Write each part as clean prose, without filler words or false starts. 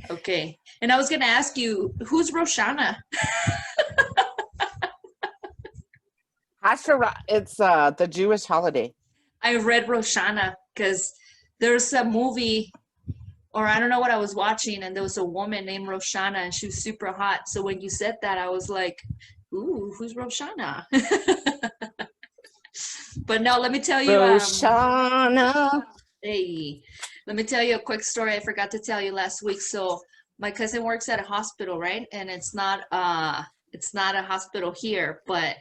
Okay. And I was going to ask you, who's Roshana? Hashira, it's the Jewish holiday. I read Roshana because there's a movie, or I don't know what I was watching, and there was a woman named Roshana, and she was super hot. So when you said that, I was like, ooh, who's Roshana? But no, let me tell you, Roshana. hey, let me tell you a quick story I forgot to tell you last week. So my cousin works at a hospital, right? And it's not a hospital here, but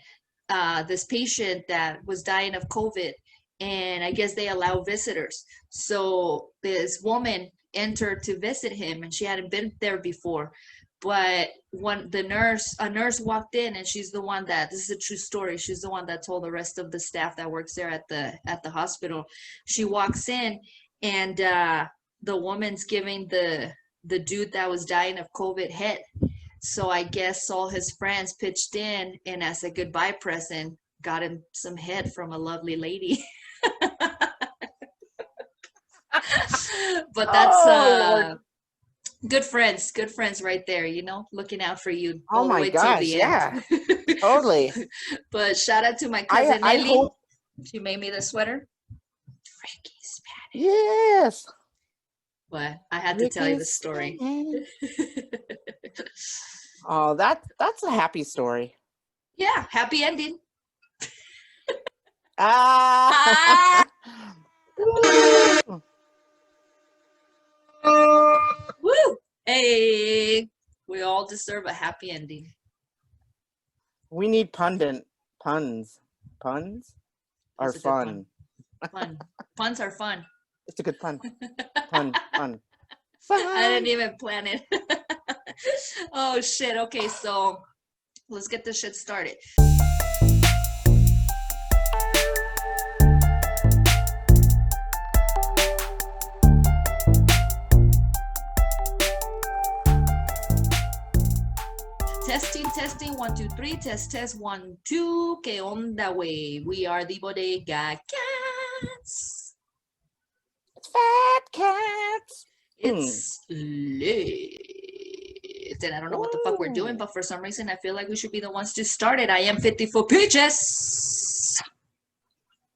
this patient that was dying of COVID, and I guess they allow visitors. So this woman entered to visit him, and she hadn't been there before. But when a nurse walked in, and she's the one that, this is a true story, she's the one that told the rest of the staff that works there at the hospital. She walks in, and the woman's giving the dude that was dying of COVID head. So I guess all his friends pitched in, and as a goodbye present, got him some head from a lovely lady. But that's good friends right there, looking out for you all the way till the end. Yeah. Totally. But shout out to my cousin I Nelly. hope. She made me the sweater. Ricky Spanish. Yes. But I had to tell you the story. Oh, that's a happy story. Yeah, happy ending. Woo! Hey, we all deserve a happy ending. We need puns. Puns are fun. Puns are fun. It's a good pun. Fun. Fun. I didn't even plan it. Oh shit. Okay, so let's get this shit started. Testing, 1, 2, 3, test, 1, 2. ¿Qué onda, wey? We are the Bodega Cats. It's Fat Cats. It's lit. And I don't know what the fuck we're doing, but for some reason I feel like we should be the ones to start it. I am 54 Peaches.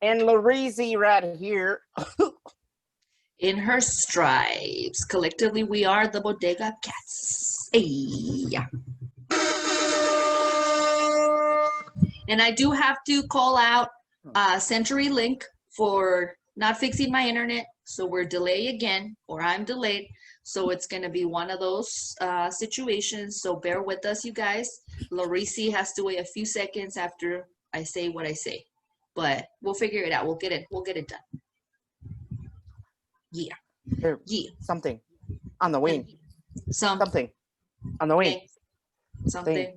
And Gracie right here. In her stripes. Collectively, we are the Bodega Cats. Hey. And I do have to call out CenturyLink for not fixing my internet. So we're delayed again, or I'm delayed. So it's going to be one of those situations. So bear with us, you guys. Gracie has to wait a few seconds after I say what I say. But we'll figure it out. We'll get it done. Yeah. Yeah. Something on the wing. Something on the wing. Okay. Something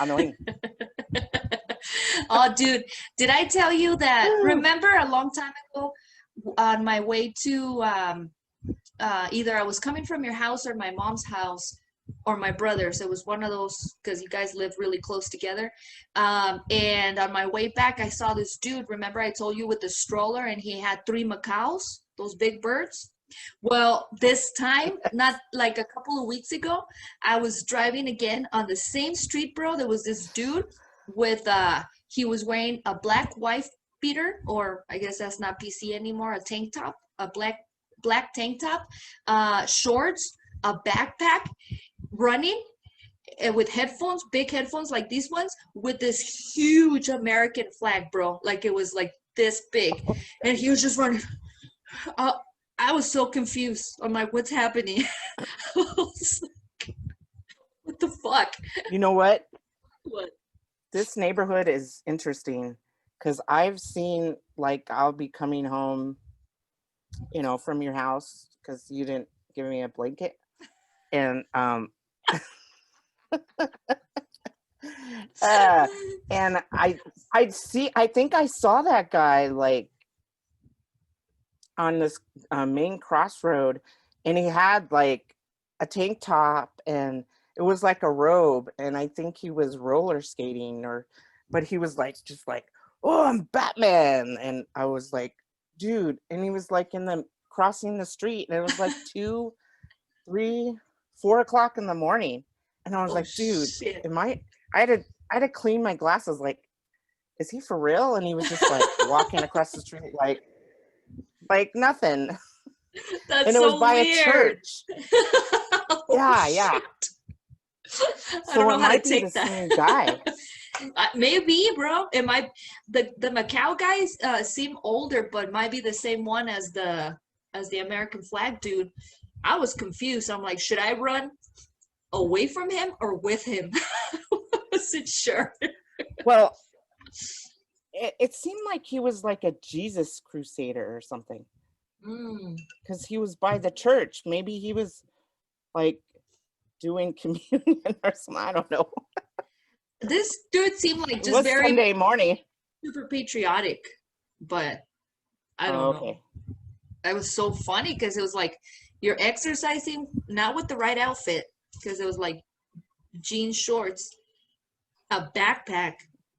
on the wing. Oh, dude, did I tell you that? Remember a long time ago on my way to either I was coming from your house or my mom's house or my brother's. It was one of those because you guys live really close together. And on my way back, I saw this dude. Remember I told you with the stroller, and he had 3 macaws, those big birds? Well, this time, not like a couple of weeks ago, I was driving again on the same street, bro. There was this dude with he was wearing a black wife beater, or I guess that's not PC anymore, a tank top, a black tank top, shorts, a backpack, running with headphones, big headphones like these ones, with this huge American flag, bro. Like it was like this big, and he was just running. I was so confused. I'm like, what's happening? I was like, what the fuck? You know what? What? This neighborhood is interesting because I've seen, like, I'll be coming home, from your house because you didn't give me a blanket. And and I think I saw that guy, like, on this main crossroad, and he had like a tank top, and it was like a robe, and I think he was roller skating, but he was like, just like, oh, I'm Batman. And I was like, dude, and he was like crossing the street, and it was like 2, 3, 4 o'clock in the morning. And I was like, dude, shit. I had to clean my glasses. Like, is he for real? And he was just like walking across the street like nothing. That's and it was so by weird. a church. Oh, Yeah. I don't know how to take the that. same guy. Maybe, bro. It might. The Macau guys seem older, but might be the same one as the American flag dude. I was confused. I'm like, should I run away from him or with him? I wasn't sure. Well, it seemed like he was like a Jesus crusader or something. Because he was by the church. Maybe he was like doing communion or something. I don't know. This dude seemed like just it was very Sunday morning. super patriotic, but I don't know. It was so funny because it was like you're exercising not with the right outfit, because it was like jean shorts, a backpack,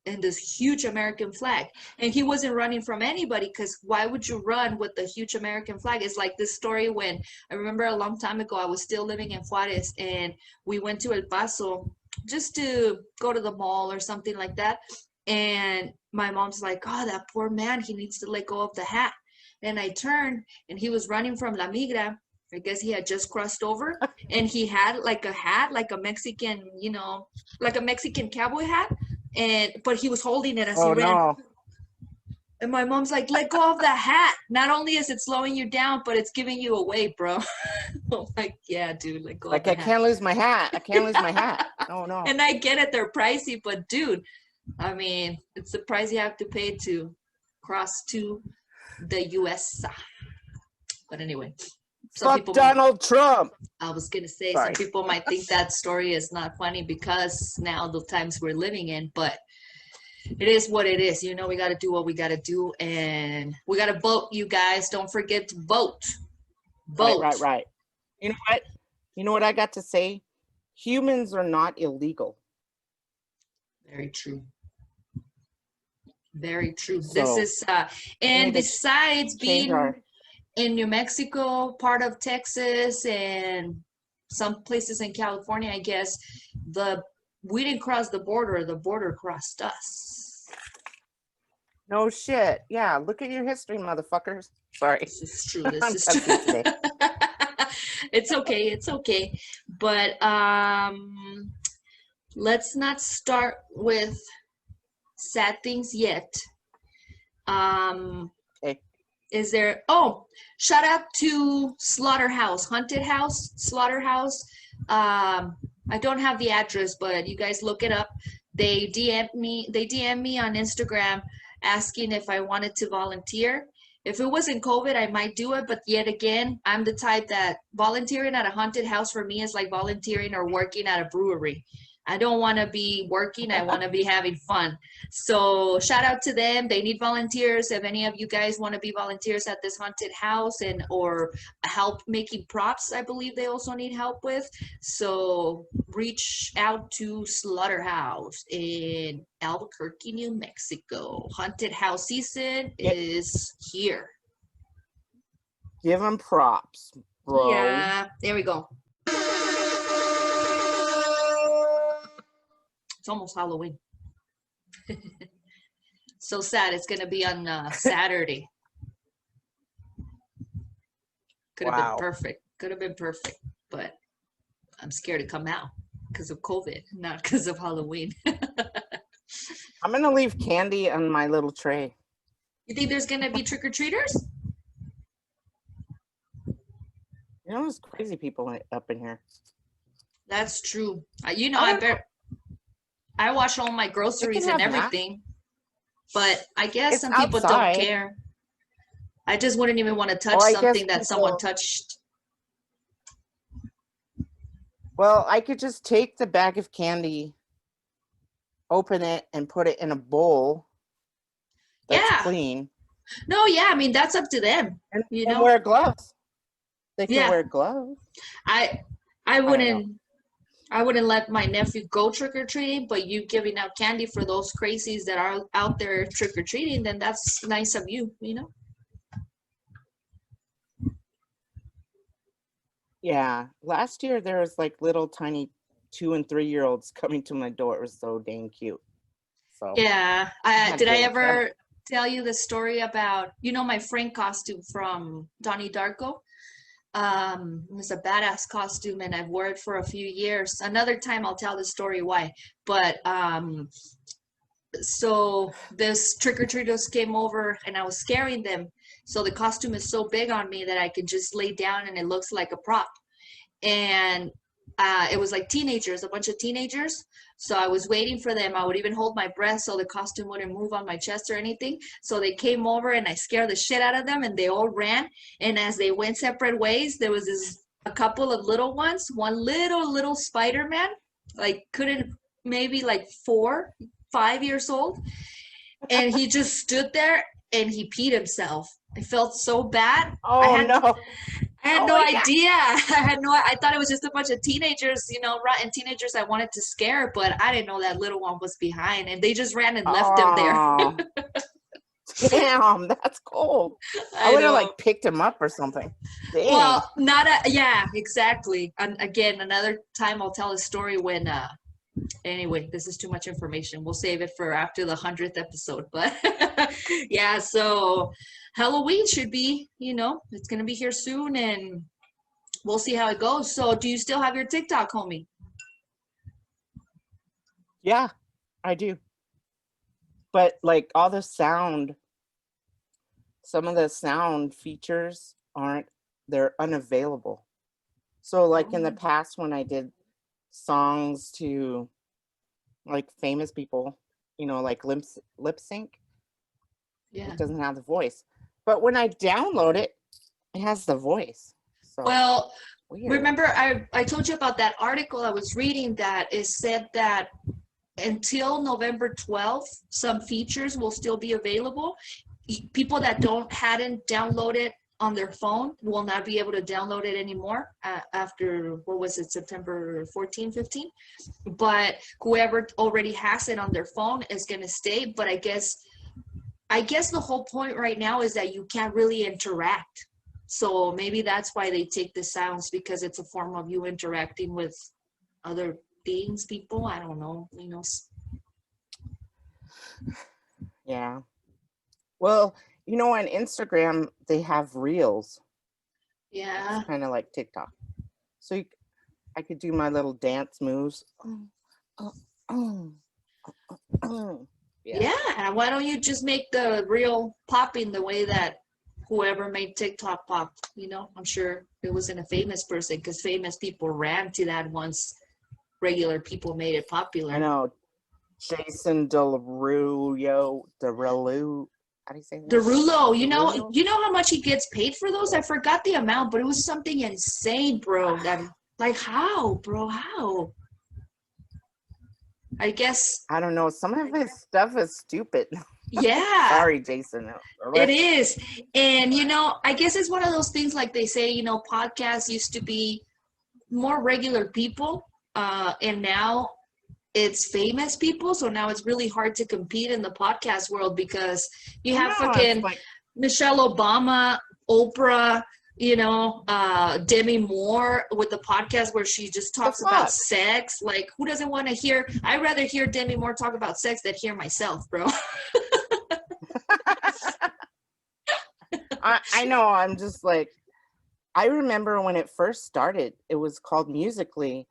and this huge American flag. And he wasn't running from anybody, because why would you run with the huge American flag? It's like this story when I remember a long time ago, I was still living in Juarez, and we went to El Paso just to go to the mall or something like that. And my mom's like, oh, that poor man, he needs to let go of the hat. And I turned, and he was running from La Migra. I guess he had just crossed over, and he had like a hat, like a Mexican, like a Mexican cowboy hat. But he was holding it as he ran. No. And my mom's like, let go of the hat. Not only is it slowing you down, but it's giving you away, bro. I'm like, yeah, dude, let go of the hat. Can't lose my hat. I can't lose my hat. Oh, no. And I get it, they're pricey, but dude, I mean, it's the price you have to pay to cross to the US. But anyway. Fuck Donald Trump. I was going to say, some people might think that story is not funny because now the times we're living in, but it is what it is. We got to do what we got to do, and we got to vote, you guys. Don't forget to vote. Vote. Right. You know what? You know what I got to say? Humans are not illegal. Very true. Very true. So, this is, and besides being in New Mexico, part of Texas, and some places in California, I guess, we didn't cross the border crossed us. No shit. Yeah, look at your history, motherfuckers. Sorry. This is true. This is true. It's okay. But let's not start with sad things yet. Okay. Is there, shout out to Slaughterhouse, Haunted House, Slaughterhouse. I don't have the address, but you guys look it up. They DM me on Instagram asking if I wanted to volunteer. If it wasn't COVID, I might do it, but yet again, I'm the type that volunteering at a haunted house for me is like volunteering or working at a brewery. I don't want to be working. I want to be having fun. So shout out to them. They need volunteers. If any of you guys want to be volunteers at this haunted house or help making props, I believe they also need help with. So reach out to Slaughterhouse in Albuquerque, New Mexico. Haunted house season is here. Give them props, bro. Yeah, there we go. It's almost Halloween. So sad. It's going to be on Saturday. Could have been perfect. But I'm scared to come out because of COVID, not because of Halloween. I'm going to leave candy on my little tray. You think there's going to be trick-or-treaters? There's crazy people up in here. That's true. I wash all my groceries and everything, but I guess some people don't care. I just wouldn't even want to touch something that someone touched. Well, I could just take the bag of candy, open it, and put it in a bowl that's clean. No, yeah, I mean, that's up to them. And wear gloves. They can wear gloves. I wouldn't let my nephew go trick-or-treating, but you giving out candy for those crazies that are out there trick-or-treating, then that's nice of you, Yeah. Last year there was like little tiny 2 and 3 year olds coming to my door. It was so dang cute. So Yeah. I had to Did I go with them. ever tell you the story about, my Frank costume from Donnie Darko? It was a badass costume and I've wore it for a few years. Another time I'll tell the story why. But so this trick-or-treaters came over and I was scaring them. So the costume is so big on me that I can just lay down and it looks like a prop. And it was like teenagers, a bunch of teenagers. So I was waiting for them. I would even hold my breath so the costume wouldn't move on my chest or anything. So they came over and I scared the shit out of them and they all ran. And as they went separate ways, there was a couple of little ones, one little Spider-Man, like couldn't maybe like 4, 5 years old. And he just stood there and he peed himself. I felt so bad. Oh no. I had Oh no my God. idea. I thought it was just a bunch of teenagers, rotten teenagers I wanted to scare, but I didn't know that little one was behind and they just ran and left him there. Oh, damn, that's cool. I I would have know. like picked him up or something. Dang. Well, yeah, exactly. And again, another time I'll tell a story when anyway, this is too much information. We'll save it for after the 100th episode. But yeah, so Halloween should be, it's going to be here soon and we'll see how it goes. So do you still have your TikTok, homie? Yeah, I do. But like all the sound, some of the sound features they're unavailable. So like in the past when I did songs to like famous people, like lip sync, Yeah. it doesn't have the voice. But when I download it, it has the voice. So Well, weird. remember I told you about that article I was reading that it said that until November 12th, some features will still be available. People that hadn't downloaded on their phone will not be able to download it anymore after, what was it, September 14, 15? But whoever already has it on their phone is going to stay. But I guess the whole point right now is that you can't really interact. So maybe that's why they take the sounds, because it's a form of you interacting with other beings, people. I don't know, Yeah. Well, on Instagram, they have reels. Yeah. Kind of like TikTok. So I could do my little dance moves. Yeah. Why don't you just make the reel popping the way that whoever made TikTok pop? I'm sure it wasn't a famous person, because famous people ran to that once regular people made it popular. I know. Jason Derulo. How do you say that? Derulo, you know how much he gets paid for those? I forgot the amount, but it was something insane, bro. How, bro? How? I guess. I don't know. Some of his stuff is stupid. Yeah. Sorry, Jason. It is. And, I guess it's one of those things, like they say, podcasts used to be more regular people, and now it's famous people. So now it's really hard to compete in the podcast world, because you have fucking Michelle Obama, Oprah, Demi Moore with the podcast where she just talks about sex. Like, who doesn't want to hear? I'd rather hear Demi Moore talk about sex than hear myself, bro. I know. I'm just like, I remember when it first started, it was called Musically.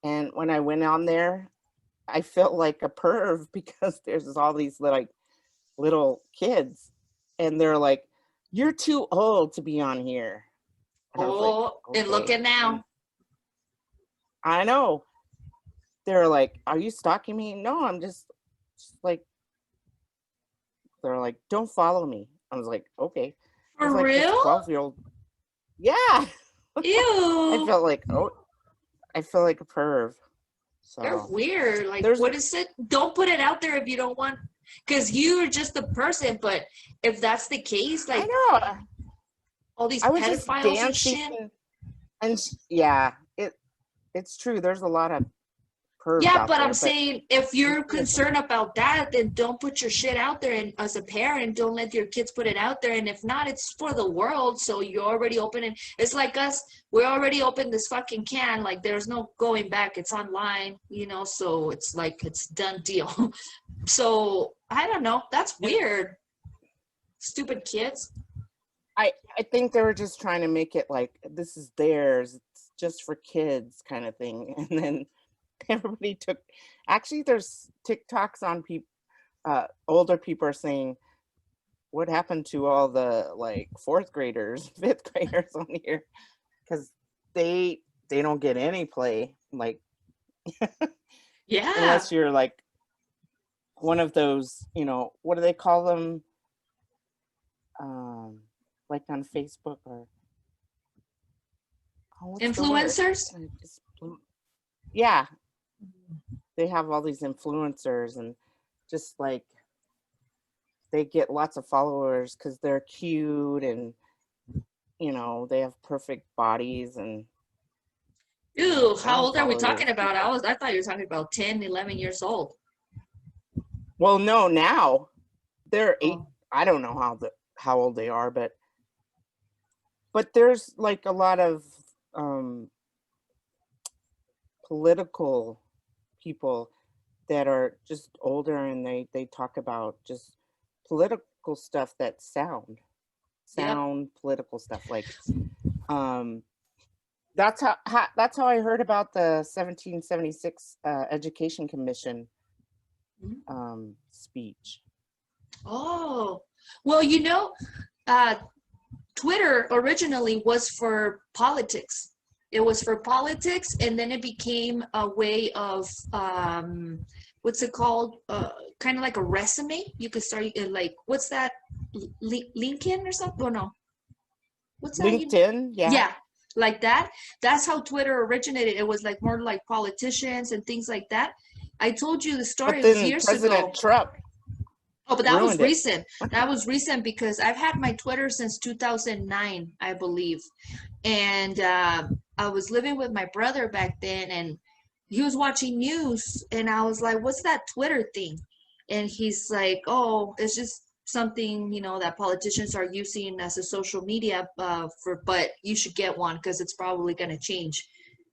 And when I went on there, I felt like a perv, because there's all these little kids and they're like, you're too old to be on here. And okay. And look at now. I know. They're like, are you stalking me? No, I'm just like, they're like, don't follow me. I was like, okay. For real? 12-year-old. Yeah. Ew. I felt like a perv. So they're weird. Like, what is it? Don't put it out there if you don't want, because you're just the person. But if that's the case, like, I know all these I was just pedophiles and shit. And yeah, it's true. There's a lot of pervs Yeah, out but there. I'm saying if you're concerned about that, then don't put your shit out there. And as a parent, don't let your kids put it out there. And if not, it's for the world. So you're already opening. It's like us. We already opened this fucking can. Like there's no going back. It's online, you know. So it's like it's done deal. So I don't know. That's weird. Stupid kids. I think they were just trying to make it like this is theirs. It's just for kids kind of thing. And then everybody took. Actually, there's TikToks on people. Older people are saying, "What happened to all the like fourth graders, fifth graders on here?" Because they don't get any play. Like, Yeah. unless you're like one of those, you know, what do they call them? Like on Facebook or Influencers. Yeah, they have all these influencers and just like they get lots of followers because they're cute and you know they have perfect bodies and Ew, I how don't old are we follow talking those about? people. I thought you were talking about 10, 11 years old. Well, no, now they're 8. Oh. I don't know how old they are, but there's like a lot of political people that are just older and they talk about just political stuff that sound political stuff like that's how I heard about the 1776 Education Commission speech. Oh, well, you know, Twitter originally was for politics. It was for politics, and then it became a way of what's it called? Kind of like a resume. You could start like what's that? LinkedIn or something? Oh no, what's that? LinkedIn, Yeah, like that. That's how Twitter originated. It was like more like politicians and things like that. I told you the story. But It was then years President ago. Trump Oh, but that was ruined it. recent. That was recent because I've had my Twitter since 2009, I believe. And I was living with my brother back then, and he was watching news, and I was like, "What's that Twitter thing?" And he's like, "Oh, it's just something, you know, that politicians are using as a social media but you should get one because it's probably gonna change."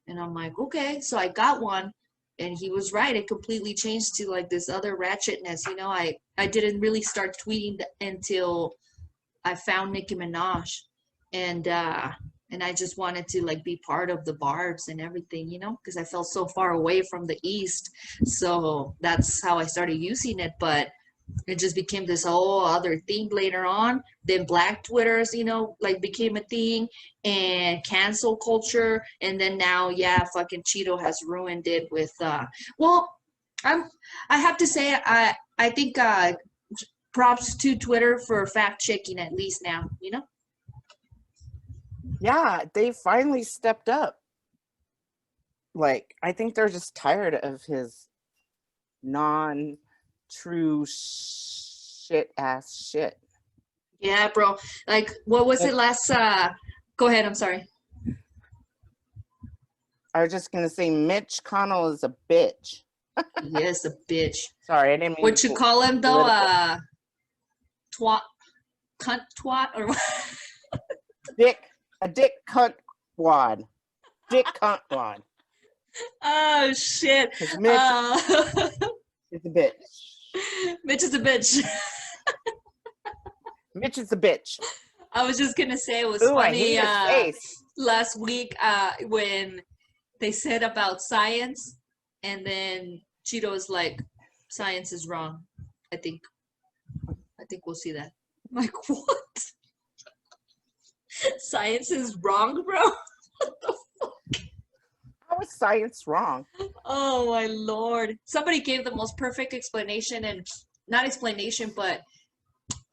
And I'm like, "Okay." So I got one, and he was right. It completely changed to like this other ratchetness. You know, I didn't really start tweeting until I found Nicki Minaj, and I just wanted to like be part of the barbs and everything, you know, because I felt so far away from the East. So that's how I started using it. But it just became this whole other thing later on. Then Black Twitters, you know, like became a thing, and cancel culture. And then now, yeah, fucking Cheeto has ruined it with well, I have to say I think props to Twitter for fact checking at least now, you know? Yeah, they finally stepped up. Like, I think they're just tired of his non-true shit. Yeah, bro. Like, what was it last? Go ahead. I'm sorry. I was just gonna say Mitch McConnell is a bitch. Yes, a bitch. Sorry, I didn't mean What you call him though? political. Twat, cunt, twat, or what? Dick cunt wad. Dick cunt wad. Oh shit. Mitch is a bitch. Mitch is a bitch. Mitch is a bitch. I was just gonna say it was Ooh, funny I hate his face. last week when they said about science, and then Cheeto was like, "Science is wrong." I think we'll see that. I'm like, what? Science is wrong, bro? What the fuck? How is science wrong? Oh my lord. Somebody gave the most perfect explanation, and not explanation, but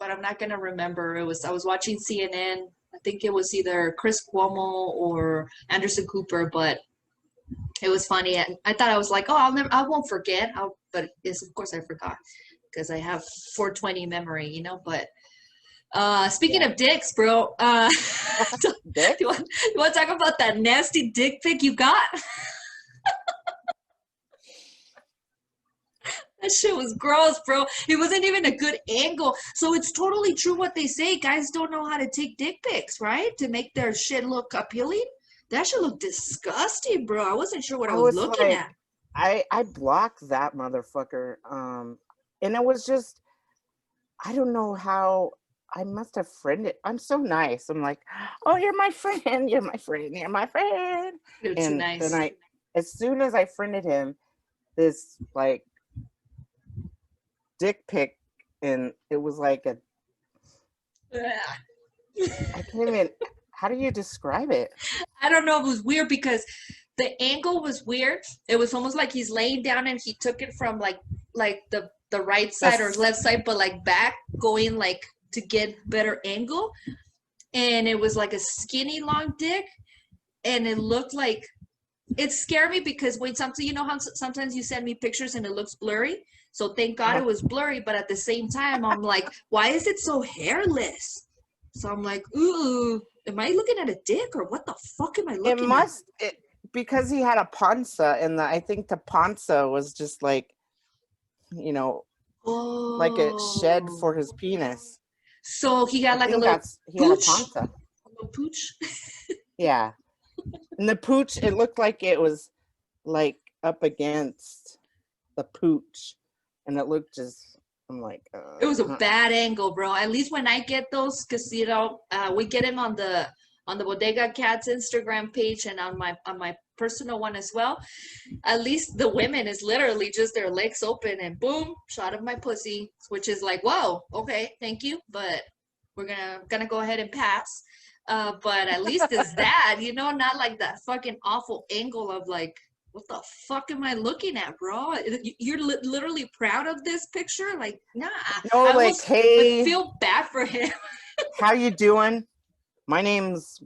I'm not gonna remember. I was watching CNN. I think it was either Chris Cuomo or Anderson Cooper, but it was funny. And I thought I was like, oh, I won't forget. But yes, of course I forgot because I have 420 memory, you know. But speaking of dicks, bro, Dick? you want to talk about that nasty dick pic you got? That shit was gross, bro. It wasn't even a good angle. So it's totally true what they say. Guys don't know how to take dick pics, right? To make their shit look appealing. That should look disgusting, bro. I wasn't sure what I I was was looking like, at. I blocked that motherfucker. And it was just, I don't know how. I must have friended. I'm so nice. I'm like, oh, you're my friend. You're my friend. You're my friend. You're too And then nice. as soon as I friended him, this like dick pic, and it was like a, I can't even, how do you describe it? I don't know. It was weird because the angle was weird. It was almost like he's laying down and he took it from like the right side or That's, left side, but like back, going like to get better angle. And it was like a skinny long dick, and it looked like it scared me because when something, you know how sometimes you send me pictures and it looks blurry. So thank God it was blurry, but at the same time, I'm like, why is it so hairless? So I'm like, ooh, am I looking at a dick or what the fuck am I it looking at? must, it, because he had a panza, and I think the panza was just like, you know, like a shed Oh, for his penis. so he I got like a think little that's, he had a pooch, panza. a little pooch. Yeah. And the pooch, it looked like it was like up against the pooch. And it looked just, I'm like, It was a bad angle, bro. At least when I get those, cause you know, we get them on the Bodega Cats Instagram page and on my personal one as well. At least the women is literally just their legs open and boom, shot of my pussy, which is like, whoa, okay, thank you, but we're gonna go ahead and pass. But at least it's that, you know, not like that fucking awful angle of like, what the fuck am I looking at, bro? You're literally proud of this picture? Like, nah. no, I like, almost would hey, feel bad for him. how you doing? My name's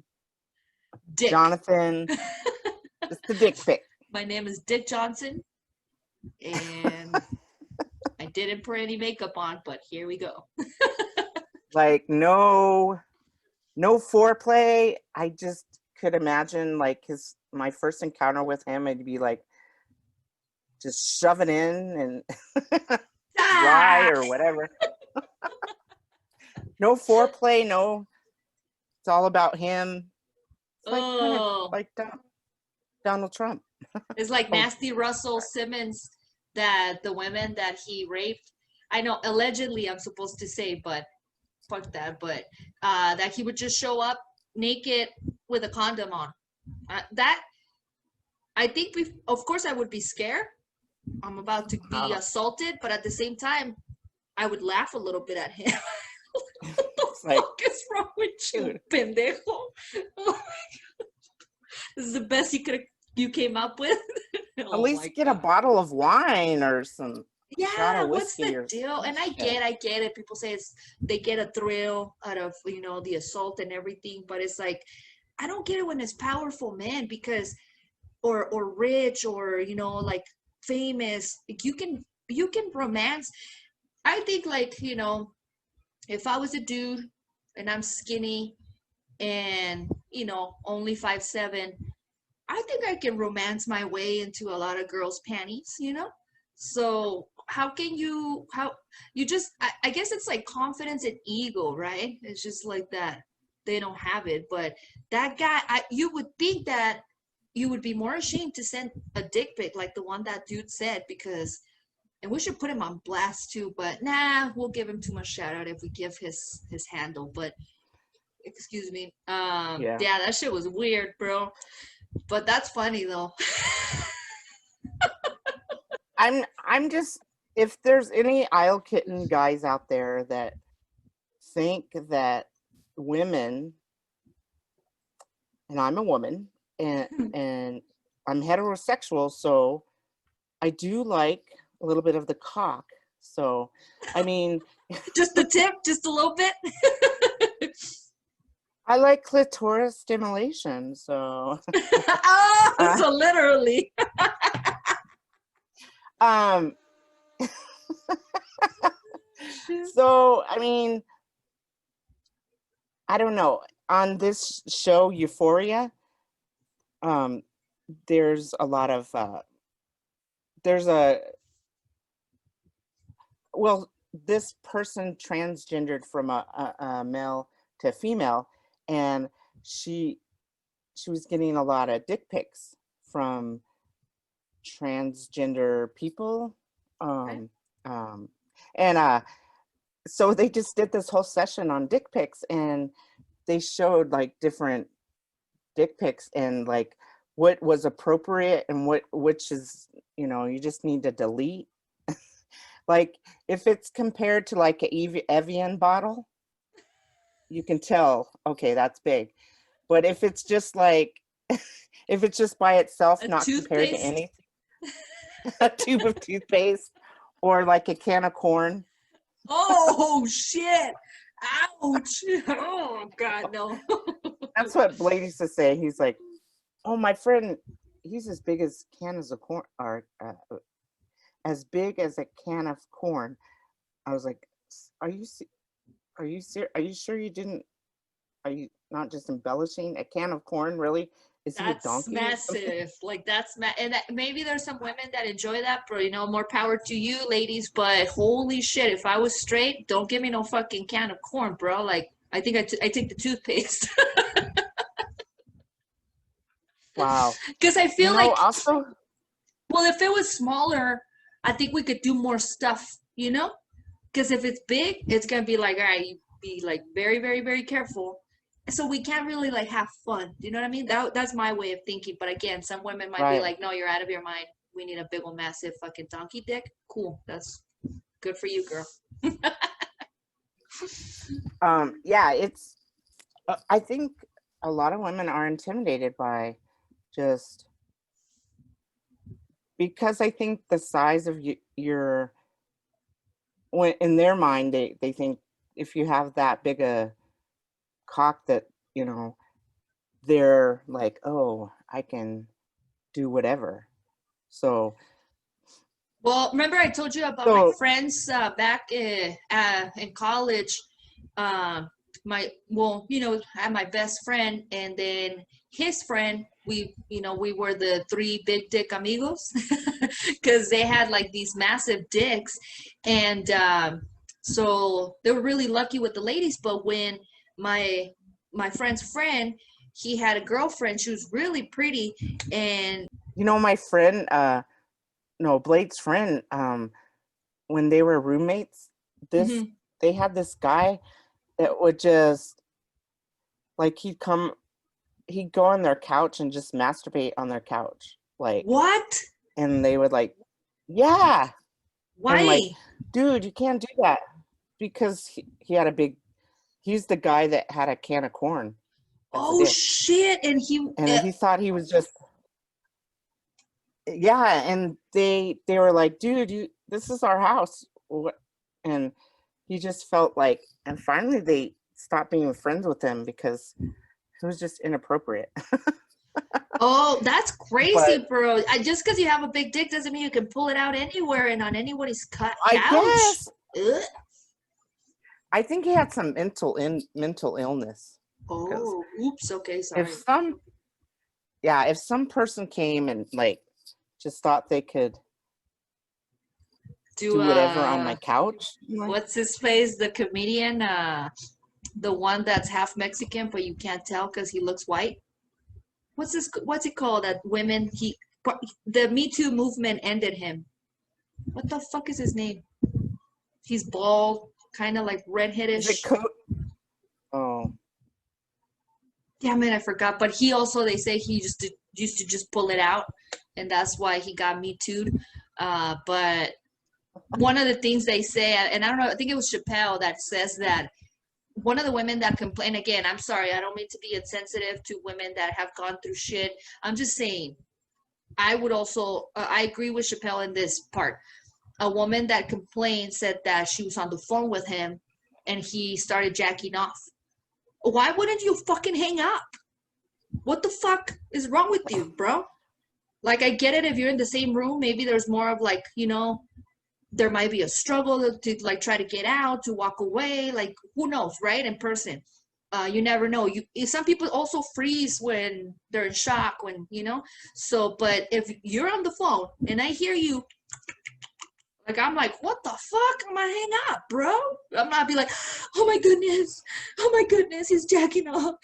Dick. Jonathan. It's the dick pic. My name is Dick Johnson, and I didn't put any makeup on, but here we go. Like, no foreplay. I just could imagine like my first encounter with him, I'd be like just shove it in and dry Ah! or whatever. No foreplay, no, it's all about him. It's like kind of Oh, like Donald Trump. it's like Oh, Nasty Russell Simmons, that the women that he raped. I know allegedly I'm supposed to say, but fuck that. But that he would just show up naked with a condom on. That I think we, of course, I would be scared. I'm about to be assaulted, but at the same time, I would laugh a little bit at him. What the it's like, fuck is wrong with you, dude, pendejo? Oh, this is the best you came up with. at Oh my least get a god. bottle of wine or some shot Yeah, of what's whiskey the or deal? some And I shit. get it. People say they get a thrill out of, you know, the assault and everything, but it's like I don't get it when it's powerful men because or rich or you know like famous. You can romance. I think like, you know, if I was a dude and I'm skinny and you know only 5'7", I think I can romance my way into a lot of girls' panties, you know? So how can you how you just I guess it's like confidence and ego, right? It's just like that. They don't have it. But that guy, you would think that you would be more ashamed to send a dick pic like the one that dude said because and we should put him on blast too, but nah, we'll give him too much shout out if we give his handle. But excuse me. Yeah. Yeah, that shit was weird, bro. But that's funny though. I'm just, if there's any Isle Kitten guys out there that think that women, and I'm a woman, and I'm heterosexual, so I do like a little bit of the cock. So, I mean, Just the tip, just a little bit. I like clitoris stimulation. So, Oh, uh, so literally. um, so I mean, I don't know. On this show, Euphoria, um, there's a lot of there's a well, this person transgendered from a male to female, and she was getting a lot of dick pics from transgender people. Okay. And so they just did this whole session on dick pics, and they showed like different dick pics and like what was appropriate and which is, you just need to delete. Like if it's compared to like a Evian bottle, you can tell, okay, that's big. But if it's just like, if it's just by itself, A not compared to toothpaste. anything, a tube of toothpaste or like a can of corn. Oh shit! Ouch! Oh god, no. That's what Blade used to say. He's like, oh, my friend, he's as big as cans of corn, or as big as a can of corn. I was like, are you serious? Are you sure you didn't? Are you not just embellishing? A can of corn, really? Is he a That's donkey? massive. Like that's and maybe there's some women that enjoy that, but more power to you, ladies. But holy shit, if I was straight, don't give me no fucking can of corn, bro. Like I think I take the toothpaste. Wow. Because I feel like, Also, well, if it was smaller, I think we could do more stuff, Because if it's big, it's gonna be like, all right, you be like very, very, very careful. So we can't really like have fun. Do you know what I mean? That's my way of thinking. But again, some women might be right. like, no, you're out of your mind. We need a big old massive fucking donkey dick. Cool. That's good for you, girl. Yeah, it's, I think a lot of women are intimidated by just, because I think the size of your, when in their mind, they think if you have that big a cock that, they're like, oh, I can do whatever. So, Well, remember I told you about my friends back in college. I had my best friend, and then his friend. We were the three big dick amigos because they had like these massive dicks, and so they were really lucky with the ladies. But when my friend's friend, he had a girlfriend. She was really pretty, and my friend, no, Blade's friend, when they were roommates, they had this guy that would just, like, he'd go on their couch and just masturbate on their couch. Like, what? And they would like, yeah. Why? And like, dude, you can't do that. Because he had he's the guy that had a can of corn. Oh shit. And he thought he was just, yeah. And they were like, dude, this is our house. And he just felt like, and finally they stopped being friends with him because it was just inappropriate. Oh, that's crazy, bro. Just because you have a big dick doesn't mean you can pull it out anywhere and on anybody's couch. I guess. Ugh. I think he had some mental illness. Oh, oops. Okay, sorry. If some person came and like just thought they could do whatever on my couch. What's his face? The comedian, the one that's half Mexican, but you can't tell because he looks white. What's it called? That women, the Me Too movement ended him. What the fuck is his name? He's bald, kind of like redheadish. Is it Oh. Damn it, I forgot. But he also, they say he used to just pull it out, and that's why he got Me Too'd. But one of the things they say, and I don't know, I think it was Chappelle that says that one of the women that complain, again, I'm sorry, I don't mean to be insensitive to women that have gone through shit. I'm just saying, I would also, I agree with Chappelle in this part. A woman that complained said that she was on the phone with him and he started jacking off. Why wouldn't you fucking hang up? What the fuck is wrong with you, bro? Like, I get it if you're in the same room, maybe there's more of like, there might be a struggle to like try to get out, to walk away, like who knows, right? In person, you never know. Some people also freeze when they're in shock, when so. But if you're on the phone and I hear you, Like, I'm like, what the fuck? I'm gonna hang up, bro. I'm not be like, oh my goodness, he's jacking off.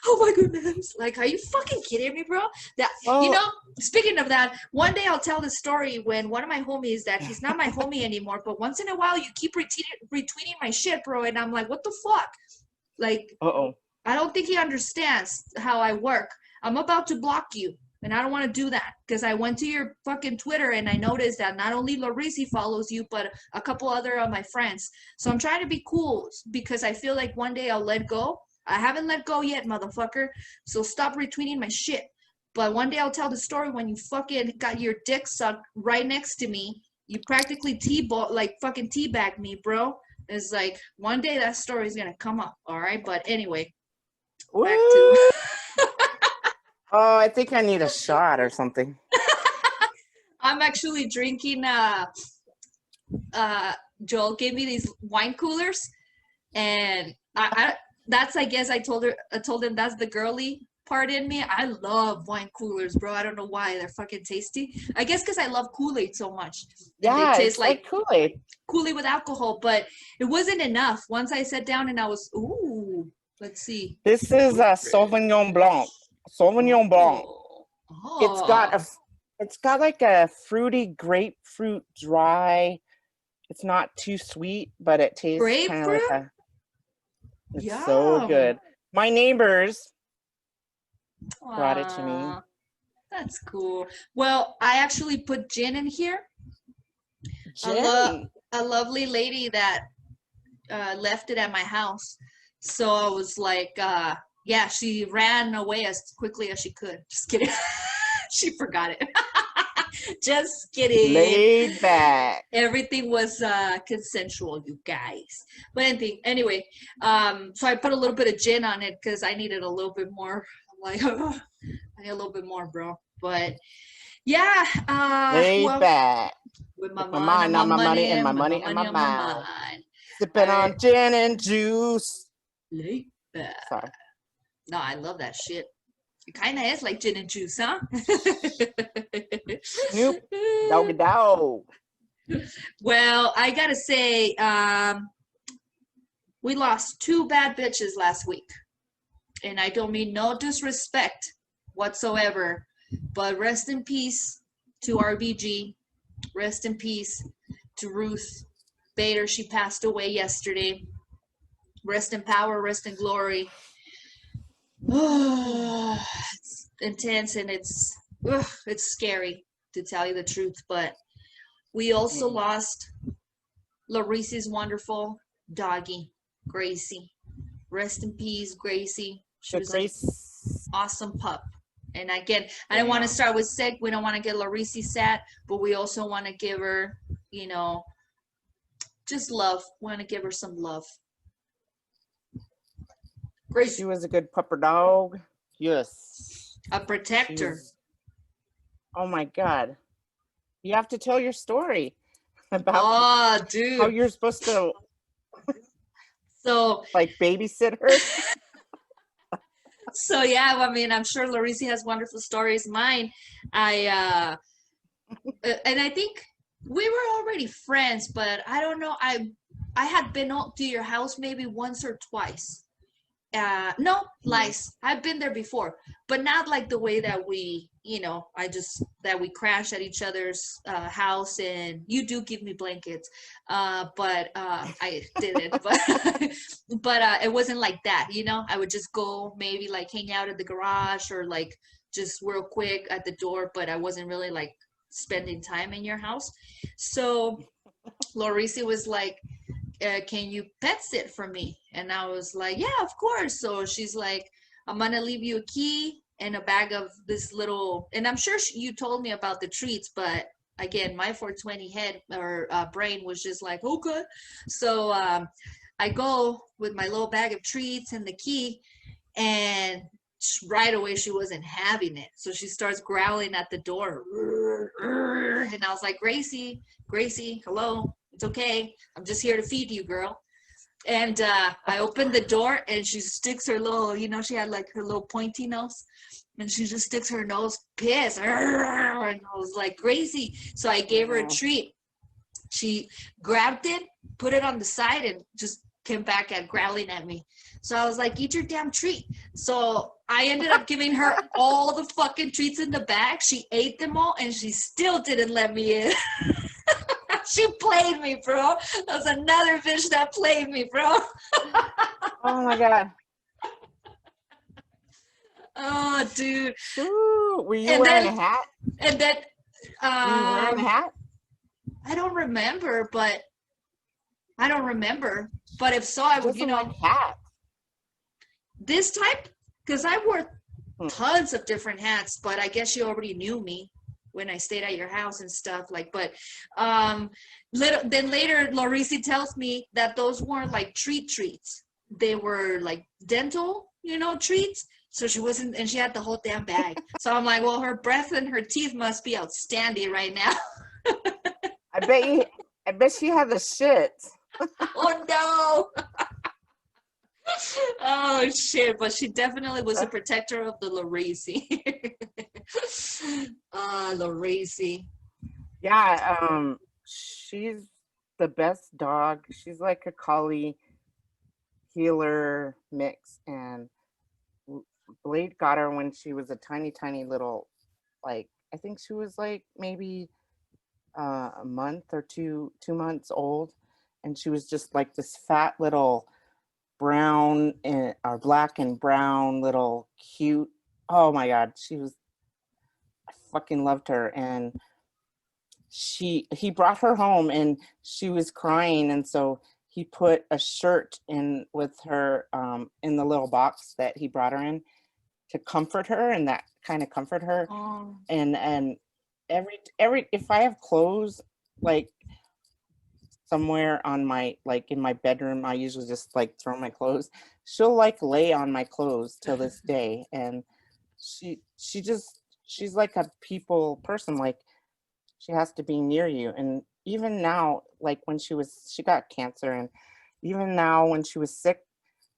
Oh my goodness. Like, are you fucking kidding me, bro? That, you Well, know, speaking of that, one day I'll tell the story when one of my homies, that he's not my homie anymore, but once in a while you keep retweeting my shit, bro, and I'm like, what the fuck? Like, uh-oh. I don't think he understands how I work. I'm about to block you, and I don't want to do that because I went to your fucking Twitter and I noticed that not only Larisi follows you, but a couple other of my friends. So I'm trying to be cool because I feel like one day I'll let go. I haven't let go yet, motherfucker. So stop retweeting my shit. But one day I'll tell the story when you fucking got your dick sucked right next to me. You practically fucking teabagged me, bro. It's like one day that story is gonna come up, all right? But anyway, back to. Woo! Oh, I think I need a shot or something. I'm actually drinking. Joel gave me these wine coolers, and I guess I told him that's the girly part in me. I love wine coolers, bro. I don't know why they're fucking tasty. I guess because I love Kool-Aid so much. And Yeah, they taste it's like Kool-Aid. Kool-Aid with alcohol, but it wasn't enough. Once I sat down and I was, let's see. This is a Sauvignon Blanc. Sauvignon Blanc. Oh. It's got like a fruity grapefruit dry. It's not too sweet, but it tastes kind of like Grapefruit? it's so Yum. good. My neighbors brought it to me. Aw, that's cool. Well, I actually put gin in here. Gin. A lovely lady that left it at my house. So I was like, yeah, she ran away as quickly as she could. Just kidding. She forgot it. Just kidding. Laid back. Everything was consensual, you guys. But anyway, so I put a little bit of gin on it because I needed a little bit more. I'm like, I need a little bit more, bro. But yeah, Laid back. with my mind on my money and my money on my mind. Sipping on gin and juice. Laid back. Sorry. No, I love that shit. It kind of is like gin and juice, huh? Snoop Doggy Dog. Well, I gotta say, we lost 2 bad bitches last week. And I don't mean no disrespect whatsoever, but rest in peace to RBG. Rest in peace to Ruth Bader. She passed away yesterday. Rest in power, rest in glory. It's intense and it's scary, to tell you the truth. But we also lost Larisi's wonderful doggy, Gracie. Rest in peace, Gracie. She was an awesome pup. And again, I don't want to start with sick. We don't want to get Larisi sad, but we also want to give her, just love. We want to give her some love. Gracie. She was a good pupper dog. Yes. A protector. Oh my God. You have to tell your story about dude, how you're supposed to so like babysit her. So yeah, I mean, I'm sure Larisi has wonderful stories. Mine, and I think we were already friends, but I don't know. I had been to your house maybe once or twice. No, lies. I've been there before, but not like the way that we, that we crash at each other's house, and you do give me blankets, but I didn't. But it wasn't like that, I would just go maybe like hang out at the garage or like just real quick at the door, but I wasn't really like spending time in your house. So Larisi was like, can you pet sit for me? And I was like, yeah, of course. So she's like, I'm gonna leave you a key and a bag of this little, and I'm sure you told me about the treats, but again, my 420 head or brain was just like, okay. So I go with my little bag of treats and the key, and right away she wasn't having it. So she starts growling at the door. And I was like, Gracie, hello. It's okay. I'm just here to feed you, girl. And I opened the door and she sticks her little, you know, she had like her little pointy nose. And she just sticks her nose, pissed. And I was like, Gracie. So I gave her a treat. She grabbed it, put it on the side, and just came back at growling at me. So I was like, eat your damn treat. So I ended up giving her all the fucking treats in the bag. She ate them all, and she still didn't let me in. She played me, bro. That was another bitch that played me, bro. Oh my God. Oh, dude. Ooh, were you And wearing then, a hat? and then, Were you wearing a hat? I don't remember, but I don't remember. But if so, I would, you know, like hats. This type, because I wore Hmm. tons of different hats, but I guess you already knew me when I stayed at your house and stuff. Like, but then later, Laurisi tells me that those weren't like treats. They were like dental, you know, treats. So she wasn't, and she had the whole damn bag. So I'm like, well, her breath and her teeth must be outstanding right now. I bet she had the shit. Oh no. Oh shit, but she definitely was a protector of the Laurisi. Laurisi. Yeah, she's the best dog. She's like a collie healer mix, and Blade got her when she was a tiny little, like, I think she was like maybe a month or 2 months old, and she was just like this fat little brown and or black and brown little cute. Oh my God, I fucking loved her. And he brought her home and she was crying, and so he put a shirt in with her in the little box that he brought her in to comfort her, and that kind of comfort her. Oh. And every if I have clothes like somewhere on my, like in my bedroom, I usually just like throw my clothes. She'll like lay on my clothes till this day. And she's like a people person. Like, she has to be near you. And even now, like when she got cancer, and even now when she was sick,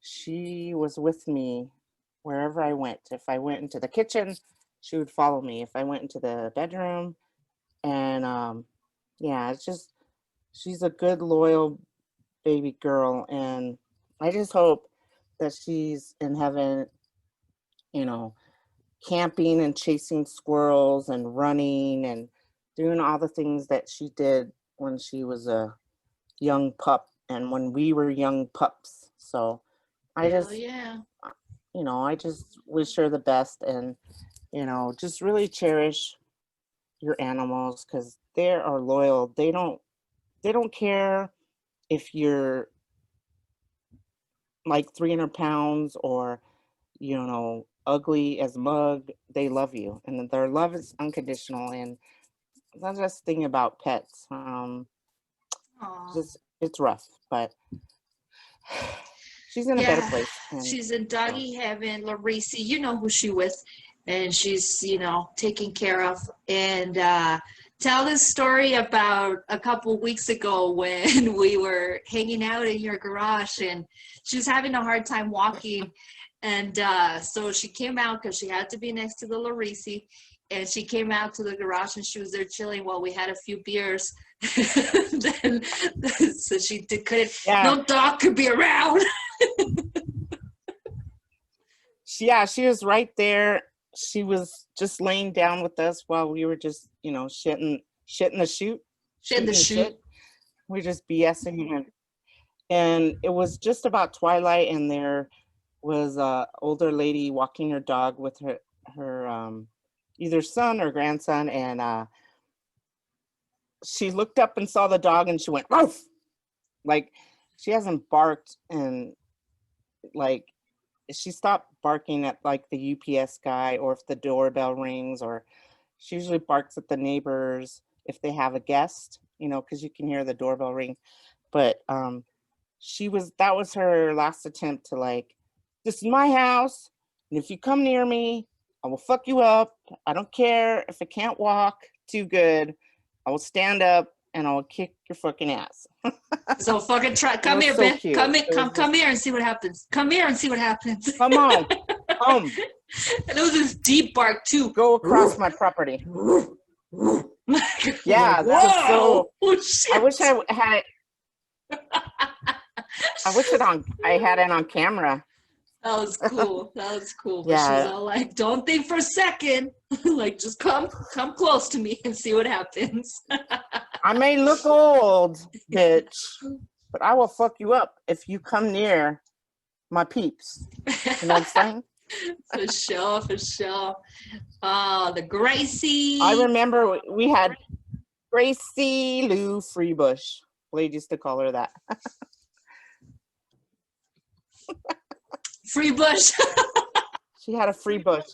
she was with me wherever I went. If I went into the kitchen, she would follow me. If I went into the bedroom, and yeah, it's just, she's a good, loyal baby girl. And I just hope that she's in heaven, you know, camping and chasing squirrels and running and doing all the things that she did when she was a young pup and when we were young pups. So I Hell just, yeah. I just wish her the best, and, just really cherish your animals, because they are loyal. They don't care if you're like 300 pounds or, ugly as mug. They love you, and their love is unconditional. And that's the thing about pets. Aw. Just, it's rough, but she's in a better Yeah, place. And she's in doggy heaven. Larisi, you know who she with, and she's, taken care of. And tell this story about a couple weeks ago when we were hanging out in your garage, and she was having a hard time walking. And so she came out because she had to be next to the Larisi. And she came out to the garage and she was there chilling while we had a few beers. Then, so couldn't, yeah, no dog could be around. she was right there. She was just laying down with us while we were just, shitting the chute. She had the shoot. We just BSing, and it was just about twilight, and there was a older lady walking her dog with her either son or grandson, and she looked up and saw the dog, and she went, "Ruff!" Like, she hasn't barked, and like, she stopped barking at like the UPS guy, or if the doorbell rings, or she usually barks at the neighbors if they have a guest, because you can hear the doorbell ring. But that was her last attempt to, like, this is my house, and if you come near me, I will fuck you up. I don't care if I can't walk too good. I will stand up and I'll kick your fucking ass. So fucking try. Come here, so bitch. cute. Come here and see what happens. Come here and see what happens. Come on. Come. And it was this deep bark too. Go across my property. Yeah, like, that was so. Oh, shit. I wish I had it. I had it on camera. That was cool. That was cool. But Yeah. she's all like, don't think for a second. Like, just come close to me and see what happens. I may look old, bitch, but I will fuck you up if you come near my peeps. You know what I'm saying? For sure, for sure. Oh, the Gracie. I remember we had Gracie Lou Freebush. Blade used to call her that. Free bush. She had a free bush.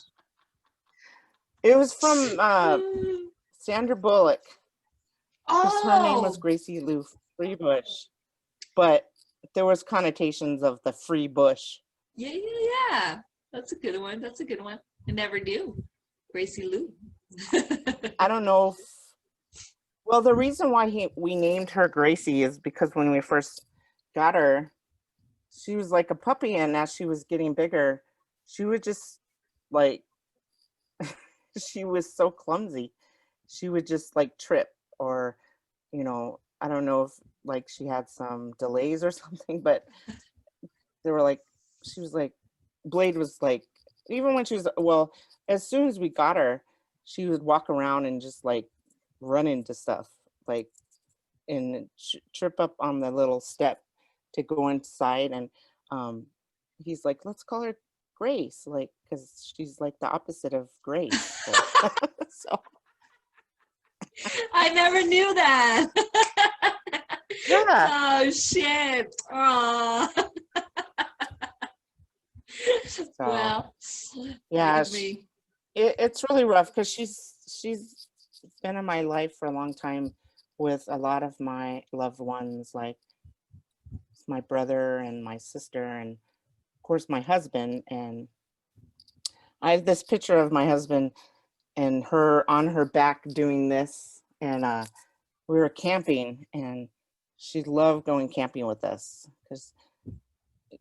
It was from Sandra Bullock. Oh. Her name was Gracie Lou Freebush. But there was connotations of the free bush. Yeah. That's a good one. That's a good one. I never knew. Gracie Lou. I don't know if... Well, the reason why we named her Gracie is because when we first got her, she was like a puppy, and as she was getting bigger, she would just like... she was so clumsy. She would just like trip, or, you know, I don't know if like she had some delays or something, but they were like, she was like, Blade was like, even when she was, well, as soon as we got her, she would walk around and just like run into stuff, like, and trip up on the little step to go inside. And he's like, let's call her Grace, like, because she's like the opposite of Grace. So I never knew that. yeah. Oh shit. Oh. So, well, yeah, it's really rough because she's been in my life for a long time with a lot of my loved ones, like my brother and my sister, and of course my husband. And I have this picture of my husband and her on her back doing this, and we were camping, and she loved going camping with us because,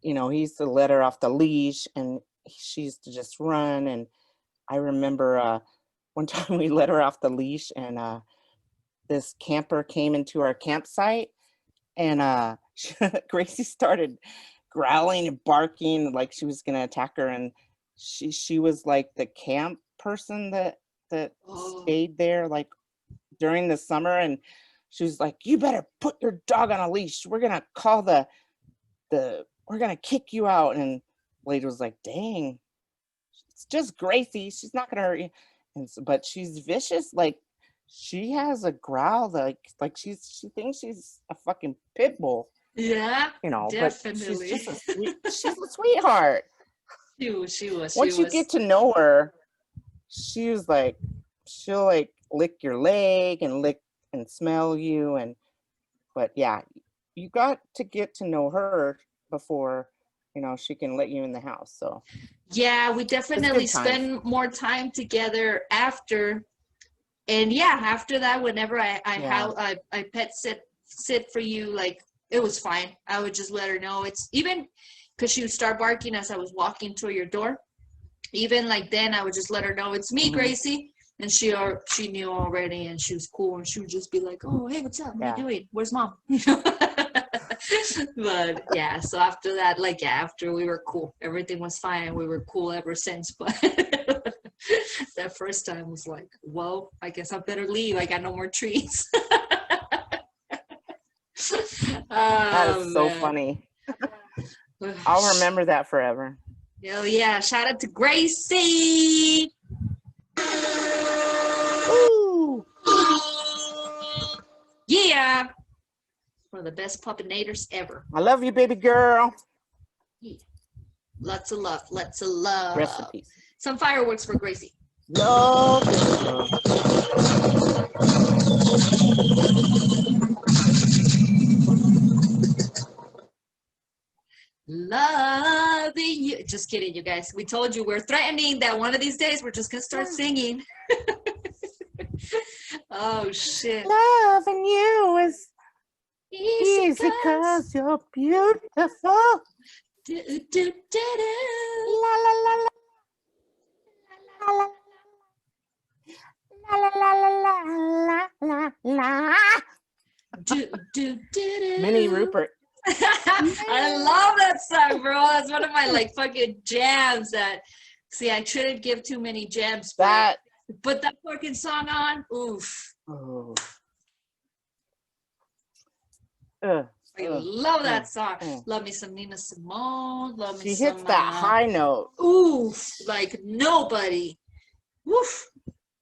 you know, he used to let her off the leash and she used to just run. And I remember one time we let her off the leash, and this camper came into our campsite, and Gracie started growling and barking like she was gonna attack her. And she was like the camp person that stayed there like during the summer, and she was like, you better put your dog on a leash, we're gonna call we're gonna kick you out. And Blade was like, dang, it's just Gracie, she's not gonna hurt you. And so, but she's vicious, like she has a growl, like she thinks she's a fucking pit bull. Yeah, you know, definitely. But she's a sweetheart. She was. Once you get to know her, she was like, she'll like lick your leg and lick and smell you. And but yeah, you got to get to know her before, you know, she can let you in the house. So yeah, we definitely spend more time together after. And yeah, after that, whenever I pet sit for you, like it was fine. I would just let her know. It's even because she would start barking as I was walking toward your door. Even like then, I would just let her know it's me, Gracie, and she knew already, and she was cool, and she would just be like, "Oh, hey, what's up? What are you doing? Where's mom?" But yeah, so after that, like after we were cool, everything was fine. We were cool ever since, but. That first time was like, well, I guess I better leave. I got no more treats. That is so funny. I'll remember that forever. Hell yeah. Shout out to Gracie. Ooh. Yeah. One of the best puppinators ever. I love you, baby girl. Yeah. Lots of love. Lots of love. Rest in peace. Some fireworks for Gracie. Love. Loving you. Just kidding, you guys. We told you we're threatening that one of these days we're just going to start singing. Oh shit. Loving you is easy cause cause you're beautiful. do, do, do, do. La la la la la la la la la la la. Do, do, do, do. Mini Rupert. I love that song, bro. That's one of my like fucking jams. That see, I shouldn't give too many jams, but That. put that fucking song on. Oof. Oh. I love that song. Love me some Nina Simone. Love me She some. hits that high note. Oof, like nobody. Woof.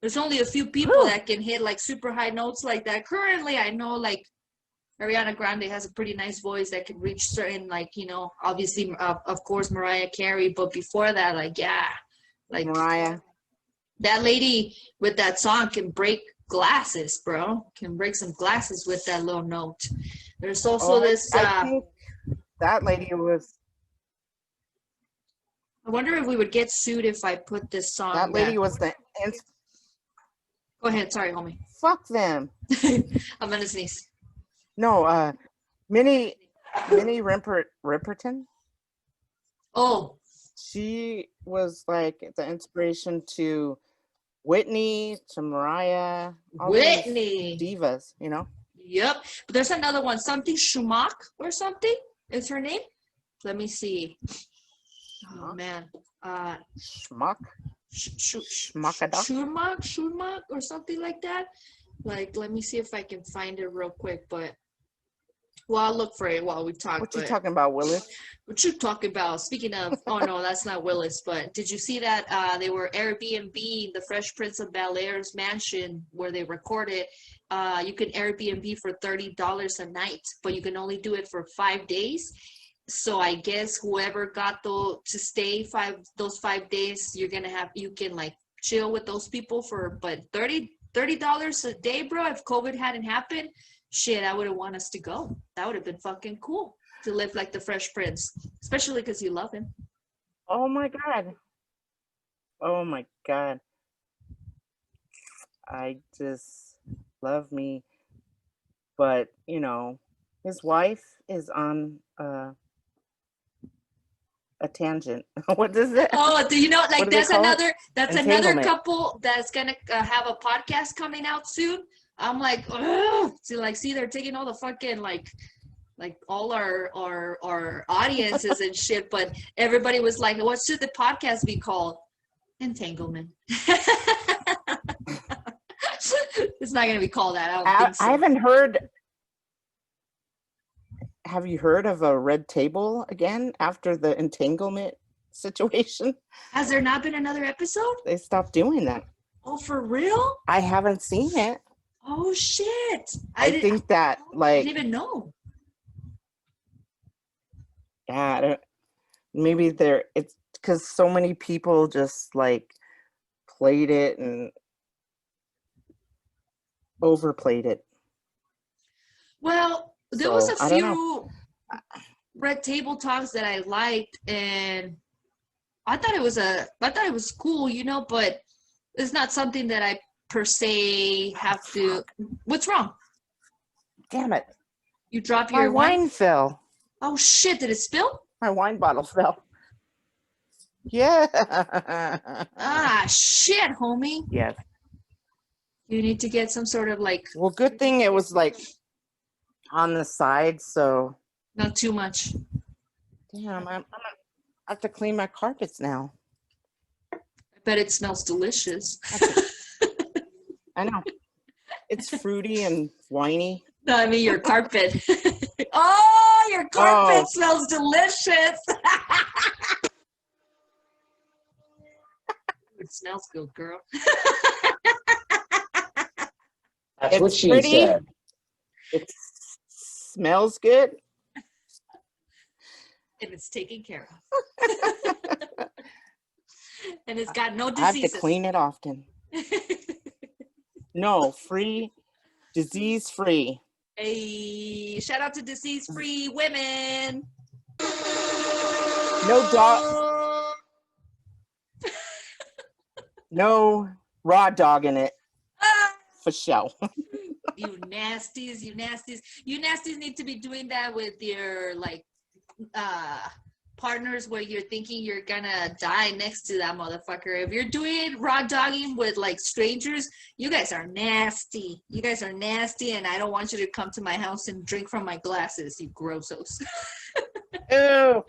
There's only a few people that can hit like super high notes like that. Currently, I know like Ariana Grande has a pretty nice voice that can reach certain, like, you know, obviously, of course, Mariah Carey. But before that, like, yeah, like Mariah. That lady with that song can break glasses, bro. Can break some glasses with that little note. There's also this. I think that lady was. I wonder if we would get sued if I put this song. That lady was the. Go ahead. Sorry, homie. Fuck them. I'm gonna sneeze. No, Minnie Riperton. Oh. She was like the inspiration to Whitney, to Mariah, all Whitney divas, you know. Yep, but there's another one, something Schumacher or something is her name. Let me see. Oh man, Schmuck. Schmuck or something like that. Like, let me see if I can find it real quick. But well, I'll look for it while we talk. What you talking about, Willis? What you talking about? Speaking of, oh no, that's not Willis. But did you see that they were Airbnb the Fresh Prince of Bel-Air's mansion where they recorded? You can Airbnb for $30 a night, but you can only do it for 5 days. So I guess whoever got to stay those 5 days, you can like chill with those people for, but $30 a day, bro. If COVID hadn't happened, shit, I would have wanted us to go. That would have been fucking cool to live like the Fresh Prince, especially because you love him. Oh my god. Oh my god. I just love me, but you know, his wife is on a tangent. What is it? Oh, do you know, like that's another couple that's gonna have a podcast coming out soon. I'm like, oh, to like see they're taking all the fucking like all our audiences and shit, but everybody was like, what should the podcast be called? Entanglement. It's not gonna be called that. I don't think so. I haven't heard. Have you heard of a red table again after the entanglement situation? Has there not been another episode? They stopped doing that. Oh, for real? I haven't seen it. Oh shit! I think that like I didn't even know. Yeah, maybe it's because so many people just like played it and overplayed it. Well, there was a few red table talks that I liked, and I thought it was cool, you know, but it's not something that I per se have to. What's wrong? Damn it! You dropped your your wine fell. Oh shit! Did it spill? My wine bottle fell. Yeah. Ah shit, homie. Yes. You need to get some sort of like. Well, good thing it was like on the side, so. Not too much. Damn, I'm gonna have to clean my carpets now. I bet it smells delicious. I know. It's fruity and winey. No, I mean your carpet. Oh, your carpet smells delicious. It smells good, girl. That's what she pretty. said. It smells good. And it's taken care of. And it's got no diseases. I have to clean it often. No, disease free. Hey, shout out to disease free women. No dog. No raw dog in it. for sure. You nasties, you nasties. You nasties need to be doing that with your like partners where you're thinking you're gonna die next to that motherfucker. If you're doing raw dogging with like strangers, you guys are nasty. You guys are nasty, and I don't want you to come to my house and drink from my glasses, you grossos. Ew.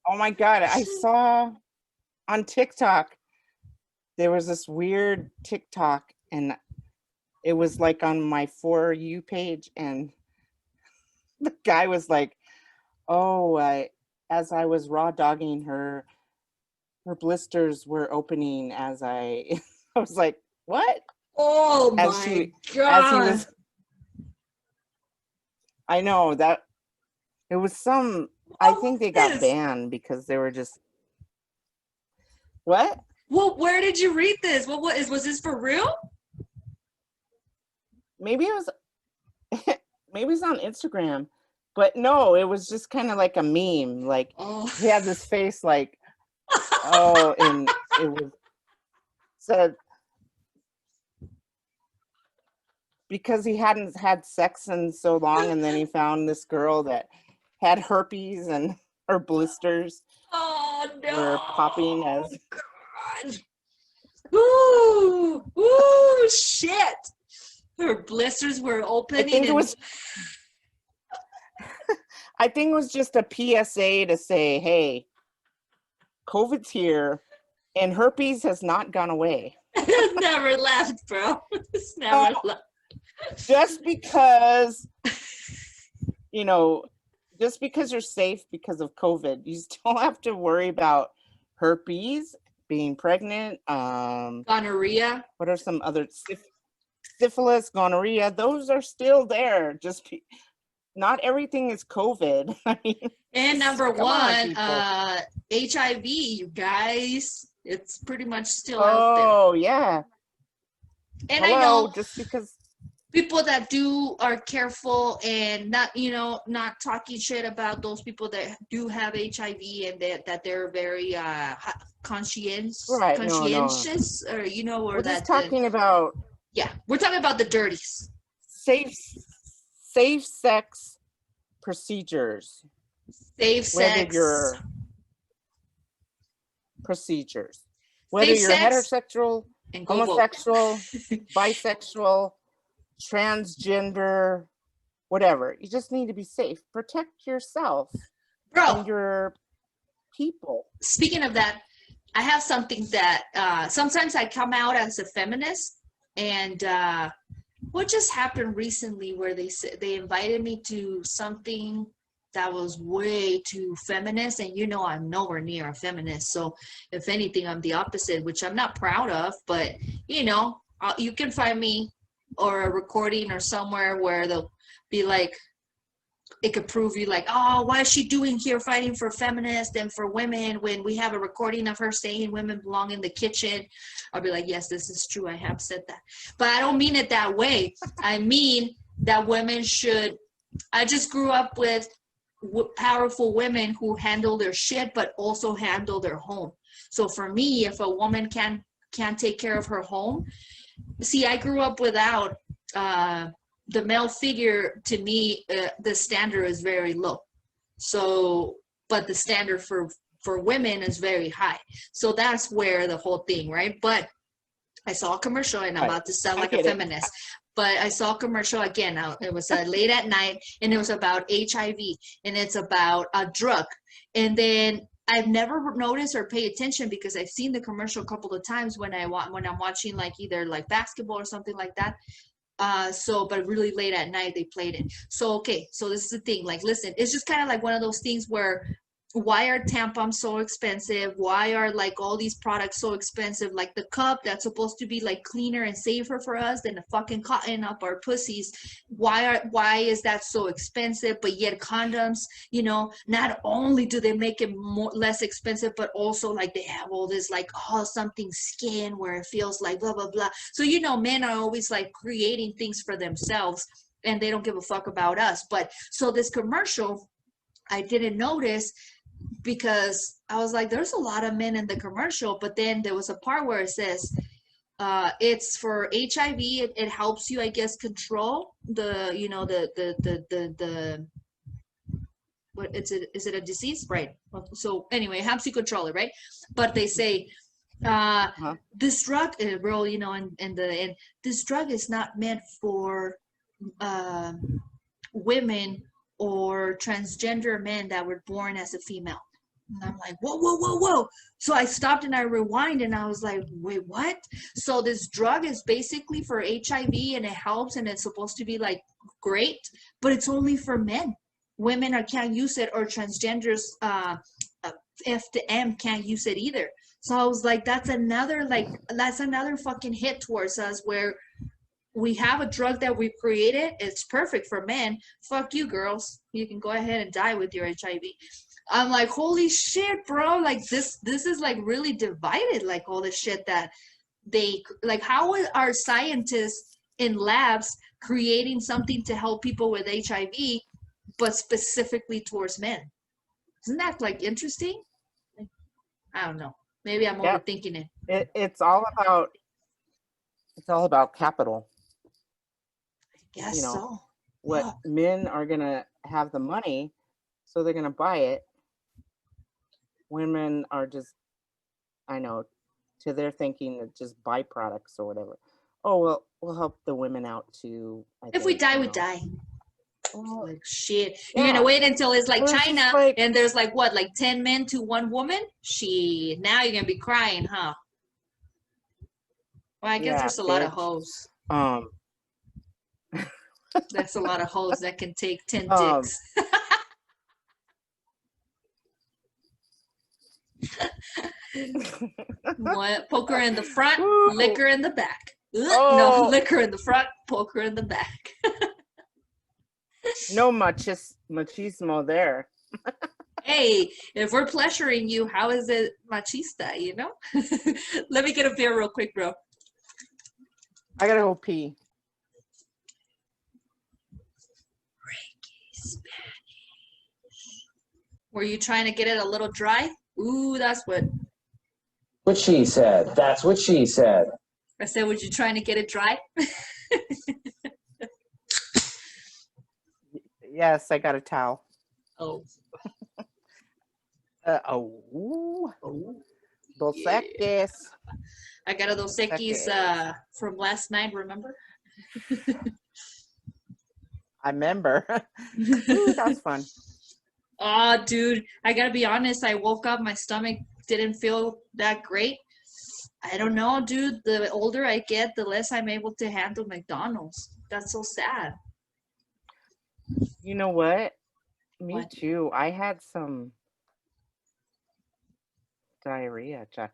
Oh my God. I saw on TikTok, there was this weird TikTok, and it was like on my For You page, and the guy was like, oh, as I was raw dogging her blisters were opening as I was like, what? Oh As my he god. was, I know that it was some, I think they got banned because they were just, what? Well, where did you read this? Was this for real? Maybe it was, maybe it's on Instagram, but no, it was just kind of like a meme. Like he had this face like, oh, and it was said because he hadn't had sex in so long, and then he found this girl that had herpes and her blisters were popping as. God. Ooh, shit. Her blisters were opening. I think it was just a PSA to say, hey, COVID's here and herpes has not gone away. It's never left, bro. It's never left. Just because, just because you're safe because of COVID, you still have to worry about herpes, being pregnant, gonorrhea. What are some other syphilis, gonorrhea? Those are still there. Not everything is COVID. I mean, and number one, HIV, you guys. It's pretty much still out there. Oh, yeah. And hello, I know just because people that are careful and not talking shit about those people that do have HIV and that they're very conscientious, or we're just talking about. Yeah, we're talking about the dirties. Safe sex procedures. Safe sex procedures. Whether you're heterosexual, homosexual, bisexual, transgender, whatever. You just need to be safe. Protect yourself, and your people. Speaking of that, I have something that sometimes I come out as a feminist, and what just happened recently where they invited me to something that was way too feminist, and I'm nowhere near a feminist, so if anything I'm the opposite, which I'm not proud of, but you can find me or a recording or somewhere where they'll be like, it could prove you like, oh, why is she doing here fighting for feminists and for women when we have a recording of her saying women belong in the kitchen. I'll be like, yes, this is true, I have said that, but I don't mean it that way. I mean that women should, I just grew up with powerful women who handle their shit but also handle their home. So for me, if a woman can't take care of her home, see, I grew up without the male figure. To me, the standard is very low, so but the standard for women is very high, so that's where the whole thing, right? But I saw a commercial, and I'm about to sound like a feminist, but I saw a commercial again. It was late at night, and it was about HIV, and it's about a drug. And then I've never noticed or paid attention because I've seen the commercial a couple of times when I'm watching like either like basketball or something like that. But really late at night they played it. So this is the thing. Like, listen, it's just kind of like one of those things where, why are tampons so expensive? Why are like all these products so expensive? Like the cup that's supposed to be like cleaner and safer for us than the fucking cotton up our pussies. Why is that so expensive? But yet condoms, not only do they make it less expensive, but also like they have all this like something skin where it feels like blah blah blah. So men are always like creating things for themselves and they don't give a fuck about us. But so this commercial, I didn't notice, because I was like, there's a lot of men in the commercial, but then there was a part where it says, It's for HIV. It helps you, I guess, control the, you know, the what is it a disease? Right. So anyway, it helps you control it, right? But they say this drug, bro, you know, and this drug is not meant for women or transgender men that were born as a female. And I'm like, whoa, whoa, whoa, whoa. So I stopped and I rewind and I was like, wait, what? So this drug is basically for HIV and it helps and it's supposed to be like great, but it's only for men. Women can't use it, or transgenders, F to M can't use it either. So I was like, that's another fucking hit towards us, where we have a drug that we created. It's perfect for men. Fuck you, girls. You can go ahead and die with your HIV. I'm like, holy shit, bro. Like this is like really divided, like all the shit that they, like, how are scientists in labs creating something to help people with HIV, but specifically towards men? Isn't that like interesting? I don't know. Maybe I'm overthinking it. It's all about capital. I guess you know, so. What men are gonna have the money, so they're gonna buy it. Women are just, I know, to their thinking, it's just byproducts or whatever. Oh well, we'll help the women out too. If we die, we die. Well, like shit. You're gonna wait until it's like China, and there's like what, like 10 men to 1 woman? Shit. Now you're gonna be crying, huh? Well, I guess there's a lot of hoes. That's a lot of hoes that can take 10 dicks. What? Poker in the front, liquor in the back. No, liquor in the front, poker in the back. No machismo there. Hey, if we're pleasuring you, how is it machista, you know? Let me get a beer real quick, bro. I gotta go pee. Were you trying to get it a little dry? Ooh, that's what she said. That's what she said. I said. Was you trying to get it dry? Yes, I got a towel. Oh. Dos Equis. I got a Dos Equis from last night, remember? I remember. Ooh, that was fun. Oh, dude, I gotta be honest. I woke up, my stomach didn't feel that great. I don't know, dude. The older I get, the less I'm able to handle McDonald's. That's so sad. You know what? Me too. I had some diarrhea. Cha.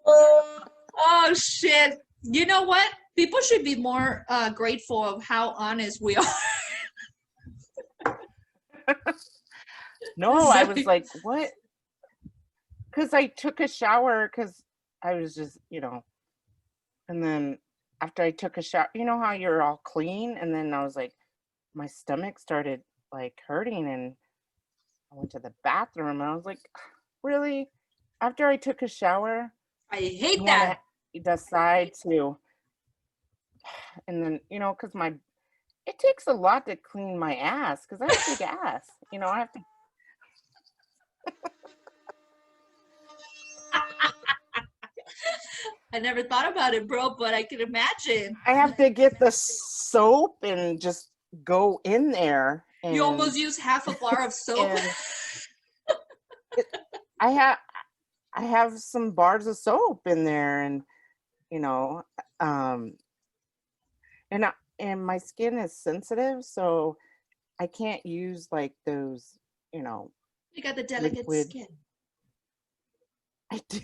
Oh, shit. You know what? People should be more grateful of how honest we are. No, I was like, what? Because I took a shower because I was just, and then after I took a shower, you know how you're all clean? And then I was like, my stomach started like hurting, and I went to the bathroom and I was like, really? After I took a shower? I hate that. Decide to, and then, because it takes a lot to clean my ass because I have a big ass. I have to. I never thought about it, bro, but I can imagine. I have to get the soap and just go in there. And, you almost use half a bar of soap. I have some bars of soap in there, and and my skin is sensitive, so I can't use like those, You got the delicate skin. I do,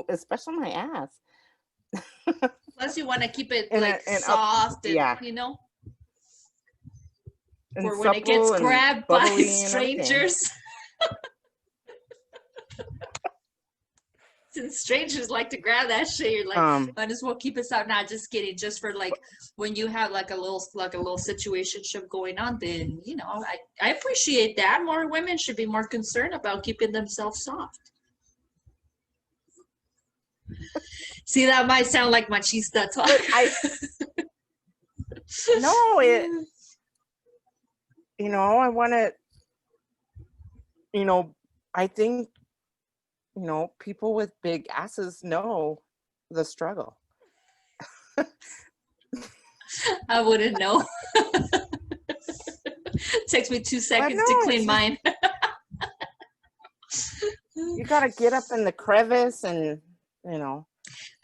especially my ass. Plus, you want to keep it soft, and for when it gets grabbed by strangers. And strangers like to grab that shit. You're like, might as well keep us out. Not just kidding. Just for like when you have like a little situationship going on, then you know I appreciate that. More women should be more concerned about keeping themselves soft. See, that might sound like machista talk. No, you know, I want to, you know, I think, you know, people with big asses know the struggle. I wouldn't know. Takes me 2 seconds to clean mine. You got to get up in the crevice and, you know.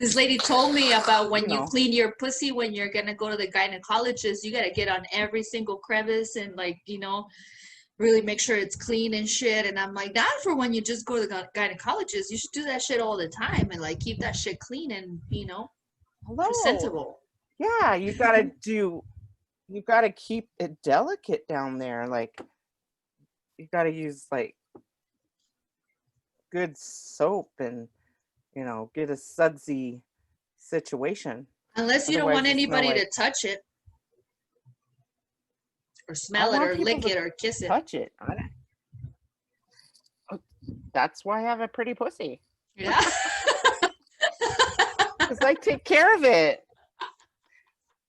This lady told me about when you clean your pussy when you're going to go to the gynecologist, you got to get on every single crevice and like, you know, really make sure it's clean and shit. And I'm like, not for when you just go to the gynecologist. You should do that shit all the time and like keep that shit clean and, you know, presentable. Yeah, you got to keep it delicate down there. Like, you got to use like good soap and, you know, get a sudsy situation. Unless you don't want anybody to touch it or smell it or lick it or kiss it. Touch it. That's why I have a pretty pussy. Yeah. Because I take care of it.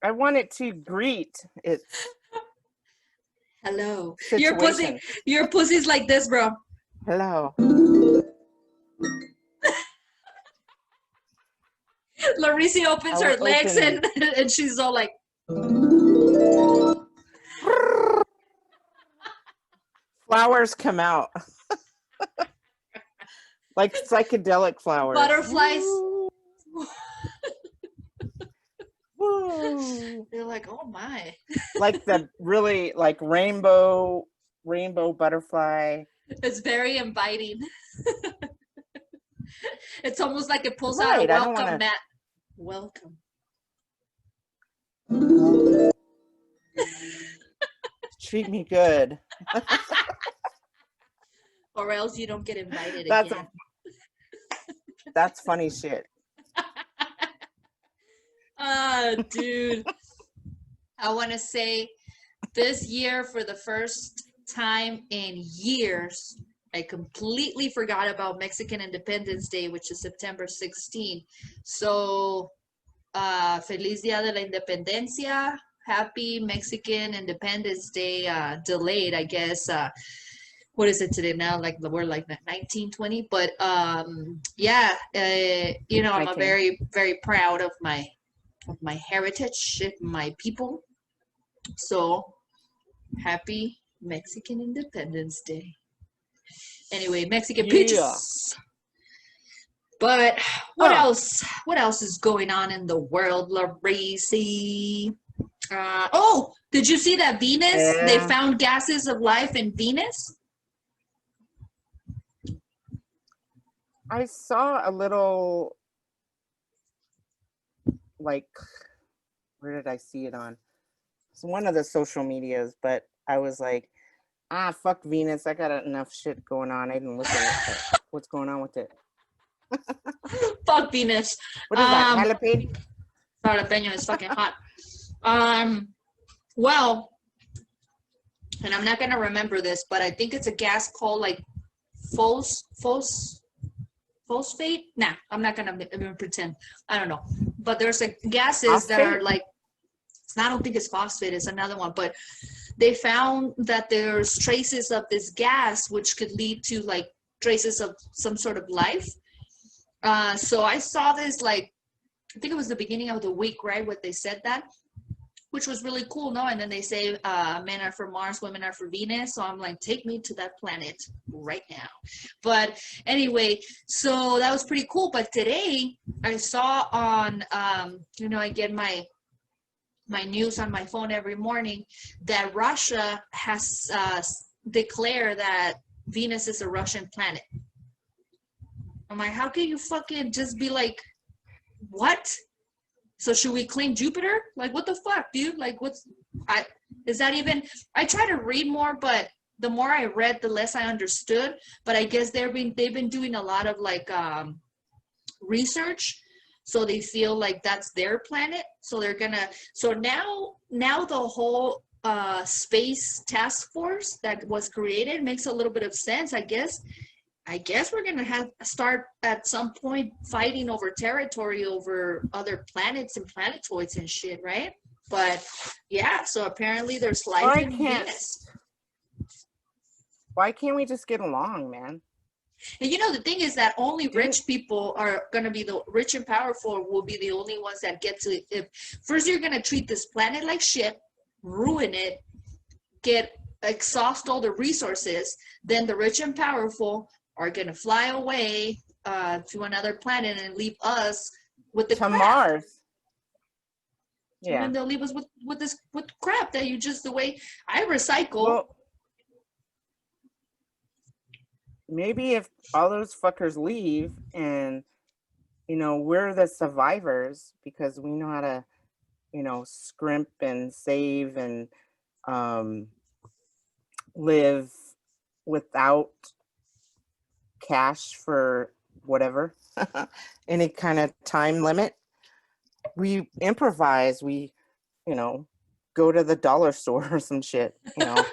I want it to greet its hello. situation. Your pussy's like this, bro. Hello. Larissa opens her legs and she's all like flowers come out. Like psychedelic flowers. Butterflies. Woo. They're like, oh my. Like the really like rainbow butterfly. It's very inviting. It's almost like it pulls out a welcome mat. Welcome. Treat me good. Or else you don't get invited again. That's funny shit. Dude. I want to say this year, for the first time in years, I completely forgot about Mexican Independence Day, which is September 16th. So, Feliz Dia de la Independencia. Happy Mexican Independence Day. Delayed, I guess. What is it today now? Like we're like 1920. But yeah, you know, I'm very, very proud of my heritage, my people. So, happy Mexican Independence Day. Anyway, Mexican peaches. But what else? What else is going on in the world, Gracie? Did you see that Venus? Yeah. They found gases of life in Venus. I saw a little, like, where did I see it on? It's one of the social medias, but I was like, fuck Venus. I got enough shit going on. I didn't look at it. What's going on with it? Fuck Venus. What is that? Jalapeno? Jalapeno is fucking hot. Well, and I'm not gonna remember this, but I think it's a gas called like phosphate. Nah, I'm not gonna even pretend. I don't know. But there's like gases phosphate? That are like. I don't think it's phosphate. It's another one, but. They found that there's traces of this gas, which could lead to like traces of some sort of life. So I saw this like, I think it was the beginning of the week, right? What they said that, which was really cool, no? And then they say men are for Mars, women are for Venus. So I'm like, take me to that planet right now. But anyway, so that was pretty cool. But today I saw on, you know, I get my news on my phone every morning that Russia has declared that Venus is a Russian planet. I'm like, how can you fucking just be like, what? So should we claim Jupiter? Like, what the fuck, dude? Like, is that even, I try to read more, but the more I read, the less I understood. But I guess they've been doing a lot of like, research. So they feel like that's their planet. So they're gonna, so now the whole space task force that was created makes a little bit of sense, I guess. I guess we're gonna have start at some point fighting over territory over other planets and planetoids and shit, right? But yeah, so apparently there's life in Venus. Why can't we just get along, man? And you know, the thing is that only rich people are going to be the rich and powerful will be the only ones that get to, if first you're going to treat this planet like shit, ruin it, exhaust all the resources, then the rich and powerful are going to fly away to another planet and leave us with the crap. Mars. Yeah. And then they'll leave us with crap that you just, the way I recycle. Well, maybe if all those fuckers leave and, you know, we're the survivors because we know how to, you know, scrimp and save and live without cash for whatever, any kind of time limit. We improvise, we, you know, go to the dollar store or some shit, you know.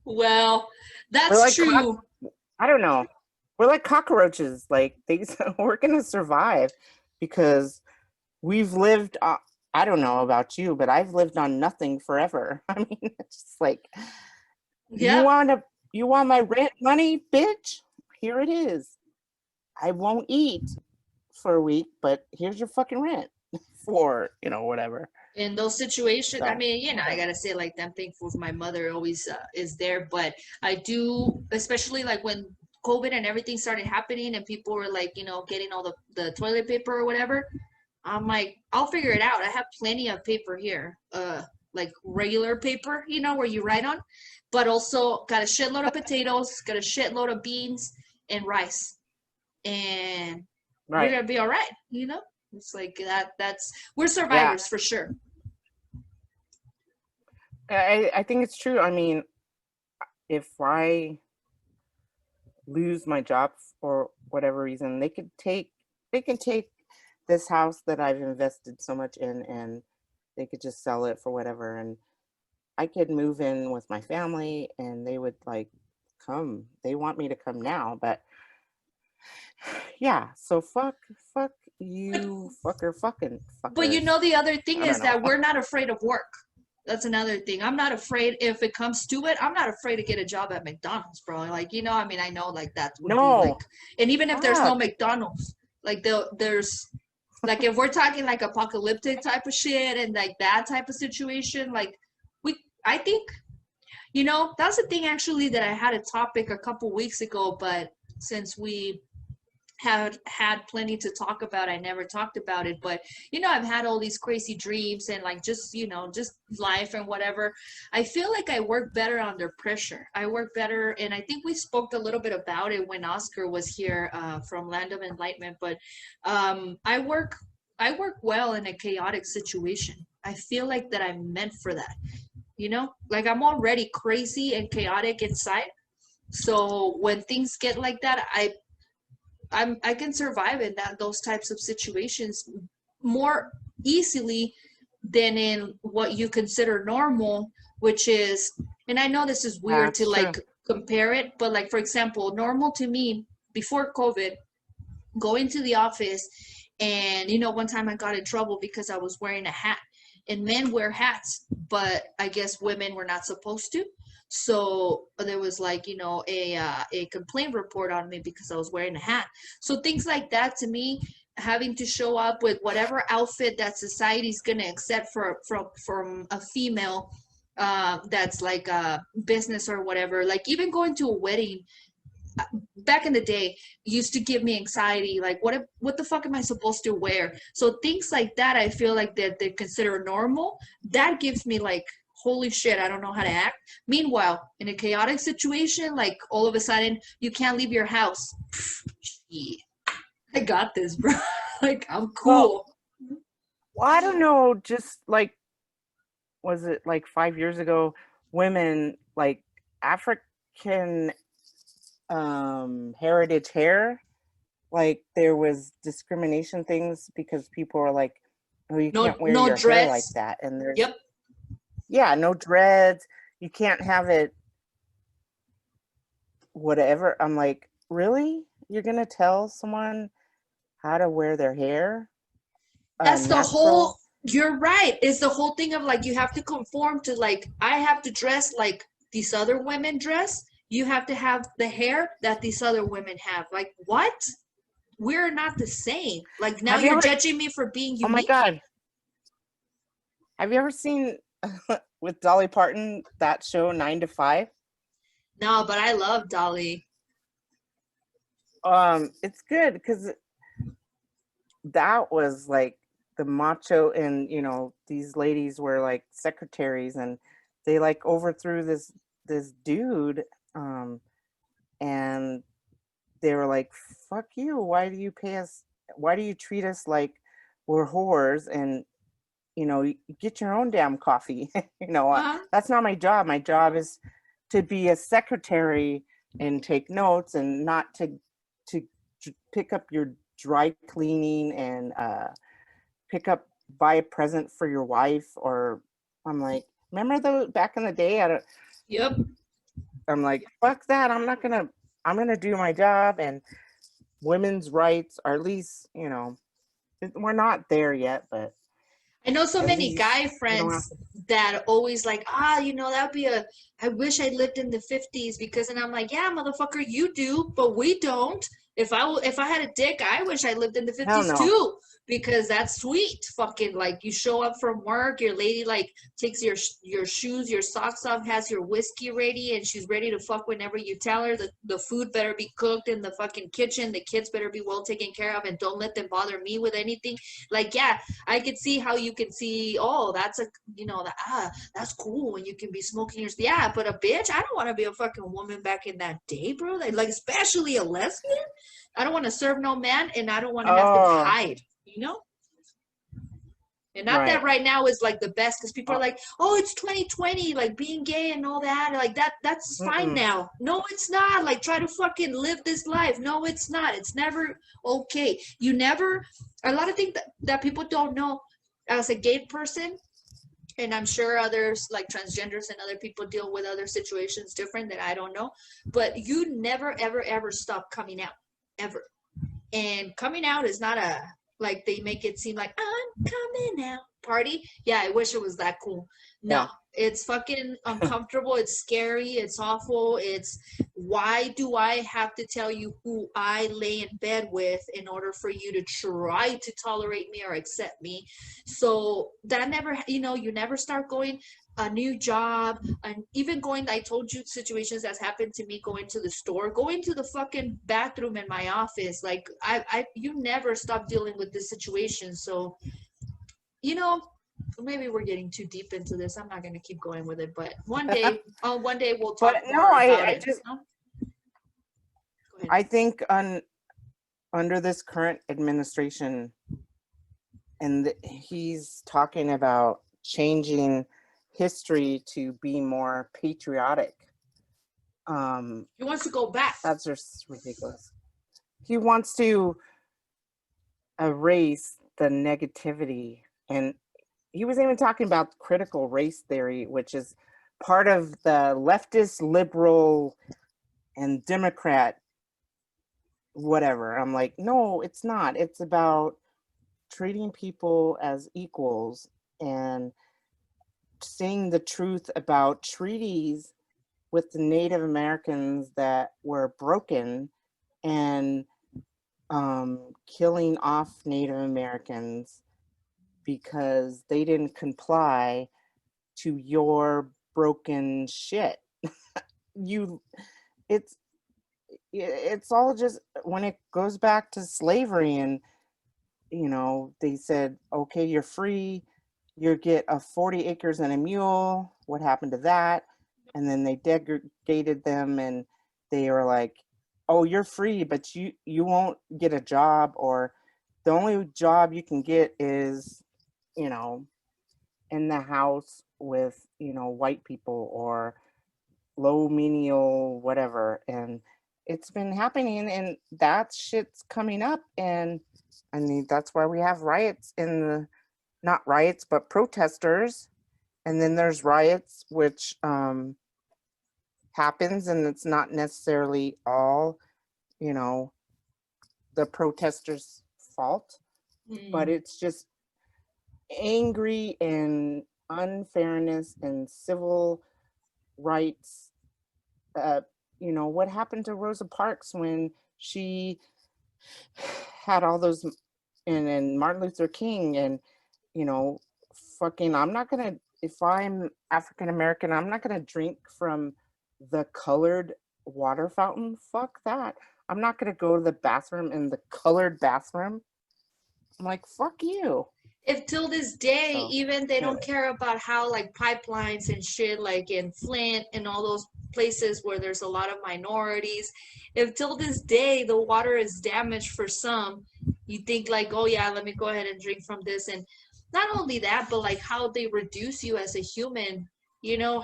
Well, that's like true. I don't know. We're like cockroaches. Like we're gonna survive because we've lived. I don't know about you, but I've lived on nothing forever. I mean, it's just like, you want my rent money, bitch? Here it is. I won't eat for a week, but here's your fucking rent for, you know, whatever. In those situations, I mean, you know, I gotta say, like, I'm thankful my mother always is there, but I do, especially like when COVID and everything started happening and people were like, you know, getting all the toilet paper or whatever, I'm like, I'll figure it out. I have plenty of paper here, like regular paper, you know, where you write on, but also got a shitload of potatoes, got a shitload of beans and rice, and we're gonna be all right, you know. It's like that's we're survivors for sure. I think it's true. I mean, if I lose my job for whatever reason, they can take this house that I've invested so much in, and they could just sell it for whatever, and I could move in with my family, and they would like come. They want me to come now, but yeah. So fuck you, fucker. But you know, the other thing is that we're not afraid of work. That's another thing. I'm not afraid, if it comes to it, I'm not afraid to get a job at McDonald's, bro. Like, you know, I mean, I know like that would be like, and even if there's no McDonald's, like there's like, if we're talking like apocalyptic type of shit and like that type of situation, like I think, you know, that's the thing actually that I had a topic a couple weeks ago, but since we have had plenty to talk about, I never talked about it. But you know, I've had all these crazy dreams and like just, you know, just life and whatever. I feel like I work better under pressure. I work better, and I think we spoke a little bit about it when Oscar was here from Land of Enlightenment. But I work well in a chaotic situation. I feel like that I'm meant for that. You know, like I'm already crazy and chaotic inside. So when things get like that, I can survive in those types of situations more easily than in what you consider normal, which is, and I know this is weird to like compare it, but like, for example, normal to me before COVID, going to the office, and you know, one time I got in trouble because I was wearing a hat, and men wear hats, but I guess women were not supposed to. So there was like, you know, a complaint report on me because I was wearing a hat. So things like that, to me, having to show up with whatever outfit that society's gonna accept from a female that's like a business or whatever, like even going to a wedding back in the day used to give me anxiety, like what the fuck am I supposed to wear? So things like that, I feel like that they consider normal, that gives me like, holy shit, I don't know how to act. Meanwhile, in a chaotic situation, like all of a sudden you can't leave your house, shit, I got this, bro. Like, I'm cool. Well, I don't know, just like, was it like 5 years ago, women, like African heritage hair. Like there was discrimination things because people are like, oh, you can't wear No your hair like dreads. that. And there's, Yep. yeah, no dreads. You can't have it whatever. I'm like, really? You're going to tell someone how to wear their hair? That's the whole, Natural? you're right. It's the whole thing of like, you have to conform to like, I have to dress like these other women dress. You have to have the hair that these other women have. Like, what? We're not the same. Like, now Have you you're ever, judging me for being oh my unique? God. Have you ever seen with Dolly Parton, that show 9 to 5? No, but I love Dolly. It's good because that was like the macho, and you know, these ladies were like secretaries, and they like overthrew this dude, and they were like, fuck you, why do you pay us, why do you treat us like we're whores, and you know, you get your own damn coffee. You know, Uh-huh. that's not my job. My job is to be a secretary and take notes, and not to pick up your dry cleaning and buy a present for your wife. Or I'm like, remember though, back in the day, Yep. I'm like, fuck that. I'm gonna do my job. And women's rights, or at least, you know, we're not there yet, but I know so at many least guy we don't have friends to. that always like, you know, that'd be I wish I lived in the 50s because, and I'm like, yeah, motherfucker, you do, but we don't. If I had a dick, I wish I lived in the Hell 50s no. too, because that's sweet. Fucking like you show up from work, your lady like takes your shoes, your socks off, has your whiskey ready, and she's ready to fuck whenever you tell her. The food better be cooked in the fucking kitchen. The kids better be well taken care of, and don't let them bother me with anything. Like, yeah, I could see how you can see, oh, that's a, you know, that's cool when you can be smoking your, yeah, but a bitch, I don't want to be a fucking woman back in that day, bro. Like, especially a lesbian. I don't want to serve no man, and I don't want to have to Oh, hide, you know? And not that right. right now is like the best, because people are like, oh, it's 2020, like being gay and all that. Like that's fine Mm-mm. now. No, it's not. Like, try to fucking live this life. No, it's not. It's never okay. You never, a lot of things that people don't know as a gay person, and I'm sure others like transgenders and other people deal with other situations different that I don't know, but you never, ever, ever stop coming out, ever. And coming out is not a, like they make it seem like I'm coming out party. Yeah, I wish it was that cool. No, Yeah. it's fucking uncomfortable. It's scary. It's awful. It's, why do I have to tell you who I lay in bed with in order for you to try to tolerate me or accept me? So that never, you know, you never start going a new job, and even going, I told you situations that's happened to me, going to the store, going to the fucking bathroom in my office. Like, you never stop dealing with this situation. So, you know, maybe we're getting too deep into this. I'm not going to keep going with it, but one day we'll But talk no, more about I it. just, No? Go ahead. I think under this current administration, and he's talking about changing history to be more patriotic. He wants to go back. That's just ridiculous. He wants to erase the negativity, and he was even talking about critical race theory, which is part of the leftist, liberal, and Democrat whatever. I'm like, no, it's not. It's about treating people as equals and saying the truth about treaties with the Native Americans that were broken, and killing off Native Americans because they didn't comply to your broken shit. you it's all just, when it goes back to slavery, and you know, they said, okay, you're free, you get a 40 acres and a mule. What happened to that? And then they degraded them, and they were like, oh, you're free, but you won't get a job, or the only job you can get is, you know, in the house with, you know, white people, or low menial whatever. And it's been happening, and that shit's coming up. And I mean, that's why we have riots not riots, but protesters. And then there's riots, which happens, and it's not necessarily all, the protesters' fault, but it's just angry and unfairness and civil rights. What happened to Rosa Parks when she had all those, and Martin Luther King, and fucking, if I'm African American, I'm not gonna drink from the colored water fountain. Fuck that. I'm not gonna go to the bathroom in the colored bathroom. I'm like, fuck you. If till this day, So, even they don't care about how like pipelines and shit, like in Flint and all those places where there's a lot of minorities, if till this day the water is damaged for some, you think like, oh yeah, let me go ahead and drink from this. And not only that, but like how they reduce you as a human,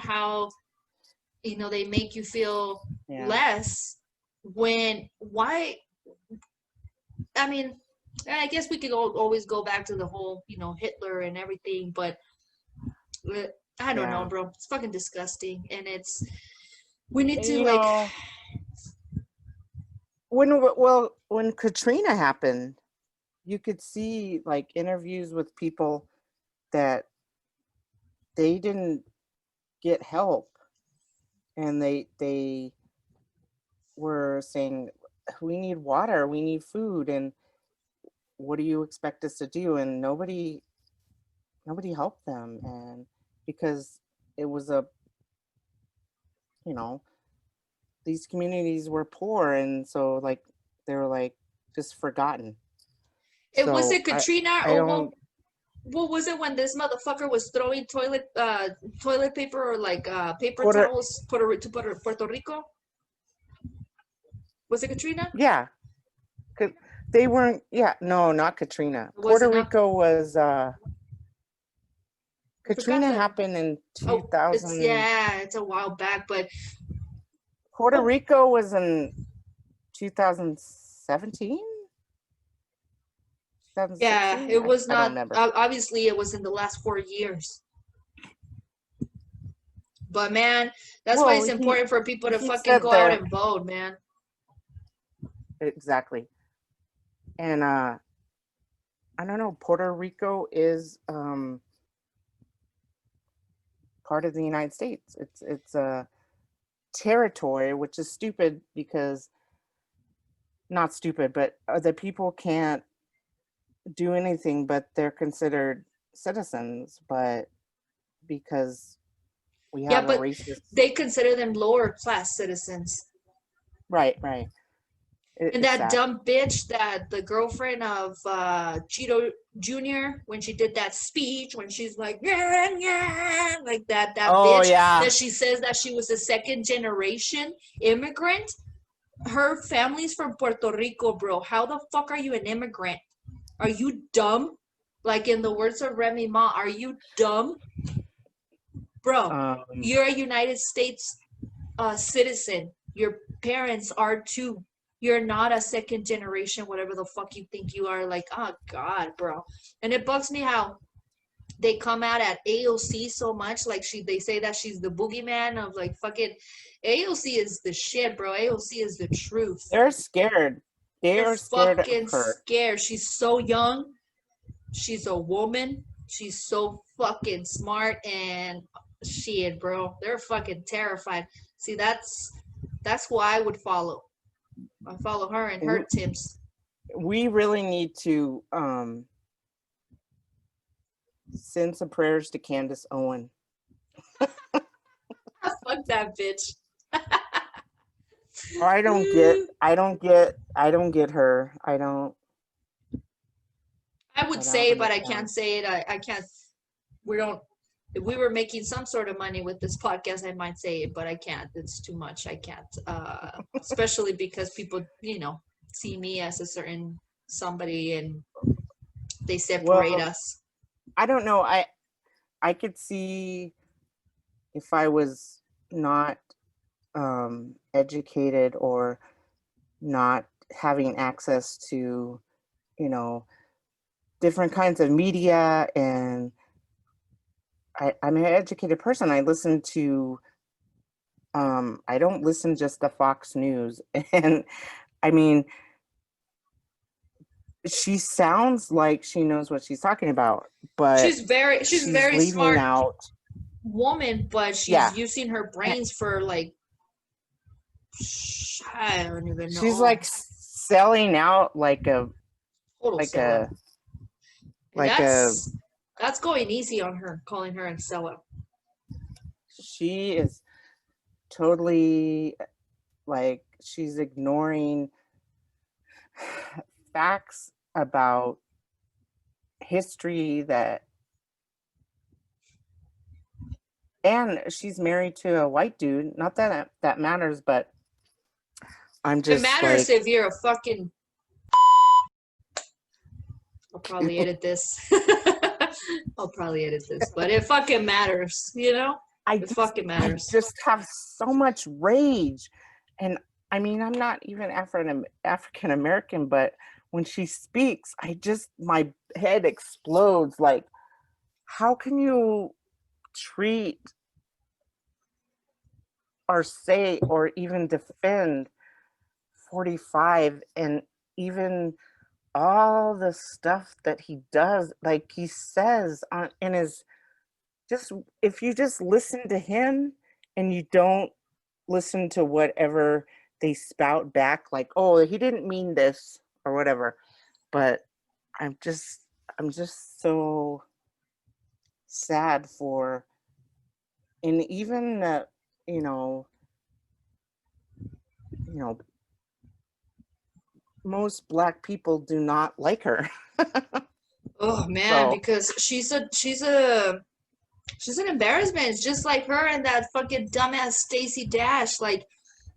how they make you feel less. Why? I mean, I guess we could always go back to the whole, Hitler and everything, but I don't know, bro. It's fucking disgusting, and we need to when Katrina happened, you could see like interviews with people that they didn't get help, and they were saying, we need water, we need food, and what do you expect us to do? And nobody helped them, and because it was these communities were poor, and so like they were like just forgotten. Was it Katrina or what was it when this motherfucker was throwing toilet paper or like paper towels to Puerto Rico? Was it Katrina? Yeah. They weren't, no, not Katrina. Puerto Rico was, Katrina happened in 2000. It's a while back, but Puerto Rico was in 2017? Yeah, it was not, obviously it was in the last 4 years. But man, that's why it's important for people to fucking go out and vote, man. Exactly. And I don't know, Puerto Rico is part of the United States. It's a territory, which is stupid because, not stupid, but the people can't do anything, but they're considered citizens, but because we have a racist... they consider them lower class citizens. Right. And that dumb bitch, that the girlfriend of Cheeto Jr., when she did that speech, when she's like, yeah, like that bitch, that she says that she was a second generation immigrant. Her family's from Puerto Rico, bro. How the fuck are you an immigrant? Are you dumb? Like in the words of Remy Ma, are you dumb? Bro, you're a United States citizen. Your parents are too. You're not a second generation, whatever the fuck you think you are. Like, oh God, bro. And it bugs me how they come out at AOC so much. Like they say that she's the boogeyman of like fucking... AOC is the shit, bro. AOC is the truth. They're scared. They're scared of her. Scared. She's so young. She's a woman. She's so fucking smart, and shit, bro. They're fucking terrified. See, that's who I would follow. I follow her and her tips. We really need to send some prayers to Candace Owen. Fuck that bitch. I don't get her. I would say, but I can't say it. I can't. If we were making some sort of money with this podcast, I might say it, but I can't. It's too much. I can't. Especially because people, see me as a certain somebody and they separate us. I don't know. I could see if I was not educated or not having access to, you know, different kinds of media. And I'm an educated person. I listen to, I don't listen just to Fox News. And I mean, she sounds like she knows what she's talking about, but she's very leaving smart out. woman, but she's Yeah. using her brains for like, I don't even know. She's like selling out like a Total like sellout. a like a That's going easy on her, calling her a sellout. she is totally like she's ignoring facts about history and she's married to a white dude. Not that that matters, but I'm just It matters like, if you're a fucking. I'll probably edit this. I'll probably edit this, but it fucking matters, you know? It fucking matters. I just have so much rage. And I mean, I'm not even African American, but when she speaks, my head explodes. Like, how can you treat or say or even defend 45 and even all the stuff that he does, like he says in his, just if you just listen to him and you don't listen to whatever they spout back, like, oh, he didn't mean this or whatever. But I'm just so sad for, and even you know most Black people do not like her. Oh man, So because she's an embarrassment. It's just like her and that fucking dumbass Stacey Dash. Like,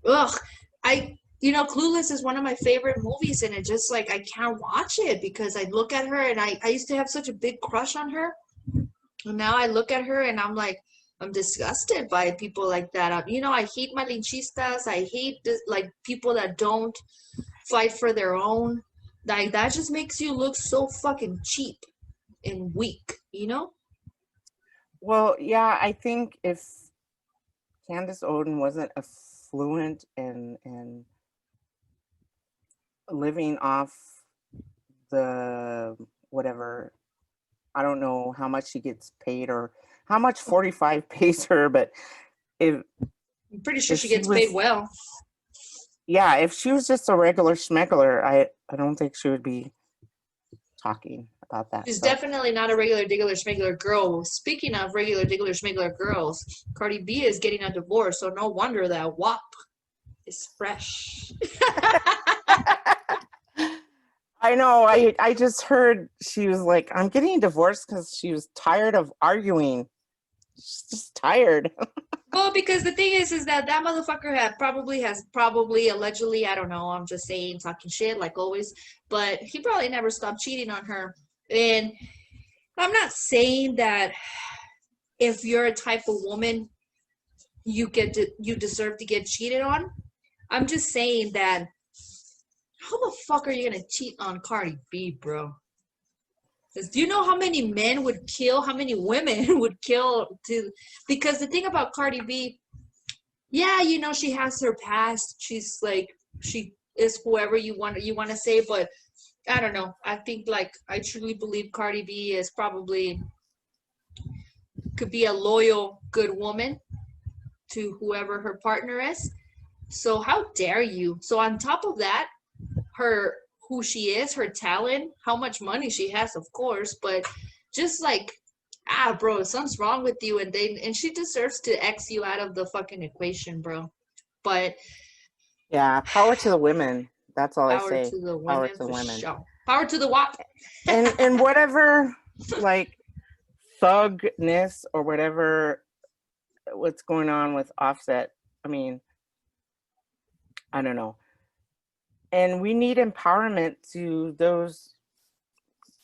ugh. Clueless is one of my favorite movies, and it just like I can't watch it because I look at her and I used to have such a big crush on her. And now I look at her and I'm like, I'm disgusted by people like that. I hate malinchistas. I hate like people that don't fight for their own. Like that just makes you look so fucking cheap and weak, you know? well, yeah, I think if Candace Oden wasn't affluent and living off the whatever, I don't know how much she gets paid or how much 45 pays her, but if I'm pretty sure she she gets was, paid well. yeah, if she was just a regular schmeggler, I don't think she would be talking about that. She's So definitely not a regular diggler schmegler girl. Speaking of regular diggler schmegler girls, Cardi B is getting a divorce, so no wonder that WAP is fresh. I know. I just heard she was like, I'm getting divorced because she was tired of arguing. She's just tired. Well, because the thing is that motherfucker has probably allegedly, I don't know, I'm just saying, talking shit like always, but he probably never stopped cheating on her. And I'm not saying that if you're a type of woman, you deserve to get cheated on. I'm just saying that how the fuck are you gonna cheat on Cardi B, bro? Do you know how many men would kill, how many women would kill because the thing about Cardi B, yeah, she has her past. She's like, she is whoever you want to say, but I don't know. I think like I truly believe Cardi B is probably could be a loyal, good woman to whoever her partner is. So how dare you? So on top of that, who she is, her talent, how much money she has, of course, but just like, bro, something's wrong with you, and she deserves to X you out of the fucking equation, bro. But Yeah, power to the women. That's all I power say. to the Power women to the for women. sure. Power to the WAP. And whatever, like thugness or whatever, what's going on with Offset. I mean, I don't know. And we need empowerment to those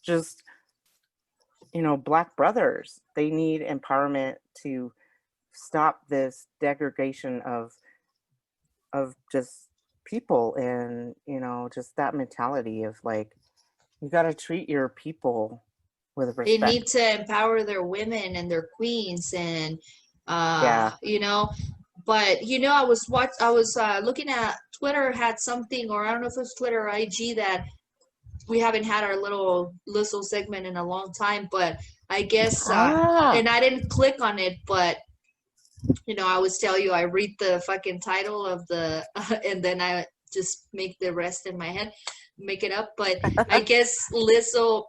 just, Black brothers. They need empowerment to stop this degradation of just people, and just that mentality of like, you got to treat your people with They need respect. to empower their women and their queens, and Yeah. but I was looking at Twitter had something, or I don't know if it was Twitter or IG, that we haven't had our little segment in a long time, but I guess Ah. and I didn't click on it, but I always tell you, I read the fucking title of the and then I just make the rest in my head, make it up. But I guess Lizzo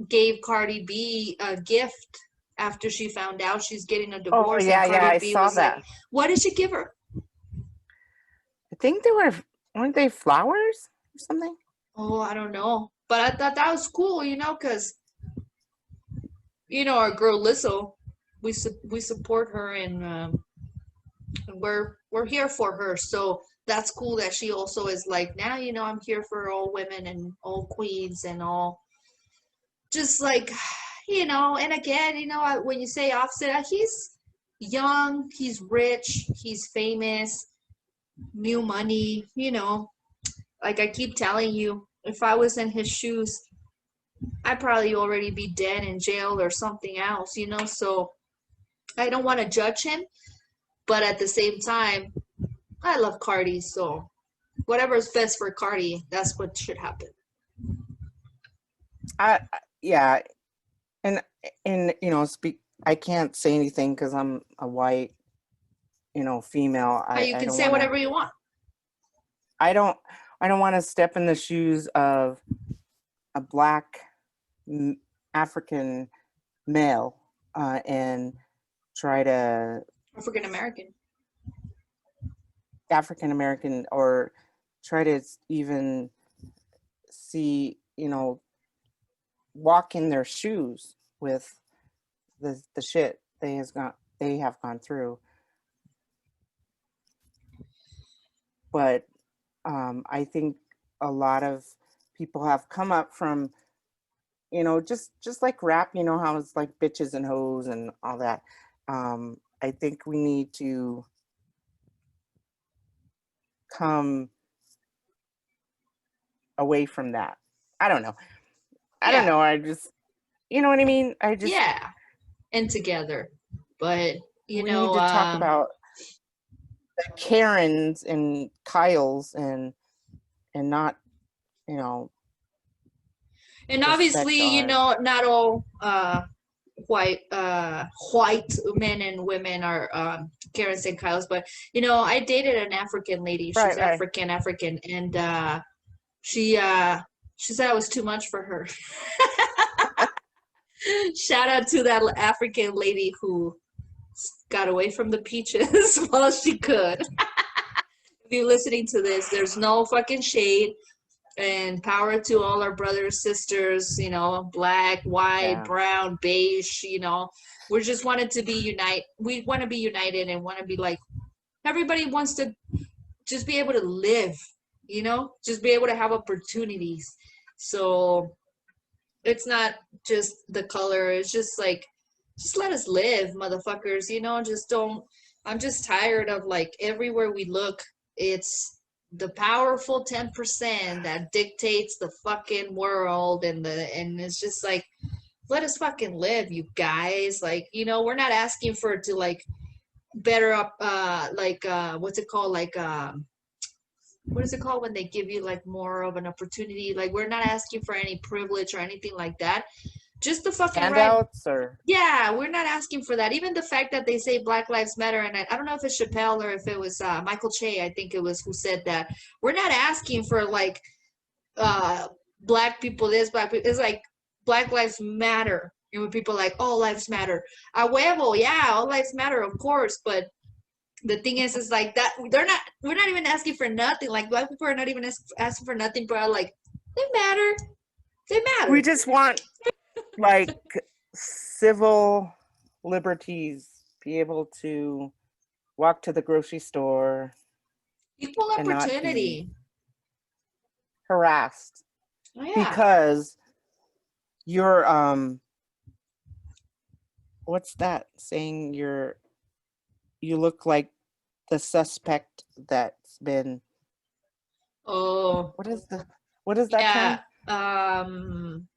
gave Cardi B a gift after she found out she's getting a Oh divorce, yeah, and yeah, Cardi I B saw was like, that. what did she give her? I think weren't they flowers or something? Oh, I don't know. But I thought that was cool, because our girl Lizzo, we support her, and we're here for her. So that's cool that she also is like, now I'm here for all women and all queens and all, just like, and again, when you say Offset, he's young, he's rich, he's famous, new money, like I keep telling you, if I was in his shoes, I'd probably already be dead in jail or something else, so I don't want to judge him, but at the same time, I love Cardi, so whatever's best for Cardi, that's what should happen. Yeah, and I can't say anything because I'm a white, female. You I can don't say wanna, whatever you want. I don't want to step in the shoes of a black African male and try to African American, or try to even see, walk in their shoes with the shit they have gone through. But I think a lot of people have come up from, just like rap, how it's like bitches and hoes and all that. I think we need to come away from that. I don't know. I don't know. I just, you know what I mean? I just, yeah, and together. But we need to talk about the Karens and Kyles and not, and obviously, not all white men and women are Karens and Kyles, but I dated an African lady. She's right. African, and she said I was too much for her. Shout out to that African lady who got away from the peaches while she could. If you're listening to this, there's no fucking shade, and power to all our brothers, sisters, black, white, brown, beige, we just wanted to be united. We want to be united and want to be like, everybody wants to just be able to live, just be able to have opportunities. So it's not just the color. It's just like, just let us live, motherfuckers, just don't. I'm just tired of like everywhere we look, it's the powerful 10% that dictates the fucking world, and it's just like, let us fucking live, you guys. Like, we're not asking for it to like better up what's it called, like what is it called when they give you like more of an opportunity? Like, we're not asking for any privilege or anything like that. Just the fucking handouts, right. or Yeah, we're not asking for that. Even the fact that they say Black Lives Matter, and I don't know if it's Chappelle or if it was Michael Che, I think it was, who said that. We're not asking for like black people this, black people. It's like Black Lives Matter. And when people are like, all lives matter. A huevo, yeah, all lives matter, of course. But the thing is like that we're not even asking for nothing. Like, black people are not even asking for nothing, bro. Like, they matter. They matter. We just want like civil liberties, be able to walk to the grocery store, equal and not be opportunity. harassed because you're what's that saying, you look like the suspect that's been Oh, What is that yeah. term?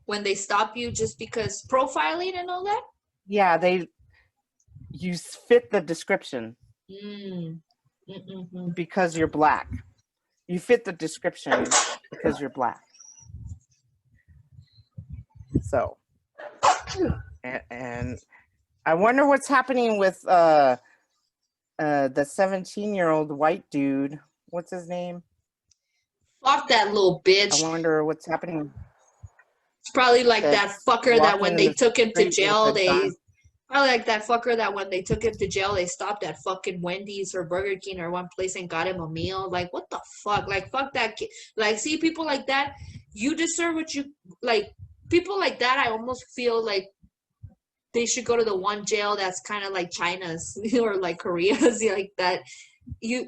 When they stop you just because profiling and all that. Yeah, you fit the description because you're black. You fit the description because you're black. So, and I wonder what's happening with the 17-year-old white dude. What's his name? Fuck that little bitch. I wonder what's happening. It's probably like that That's fucker that when walking they the took him to street with jail, a gun. probably like that fucker that when they took him to jail, they stopped at fucking Wendy's or Burger King or one place and got him a meal. Like, what the fuck? Like, fuck that kid. Like, see, people like that, you deserve what you, like, people like that, I almost feel like they should go to the one jail that's kind of like China's or like Korea's, like that. You're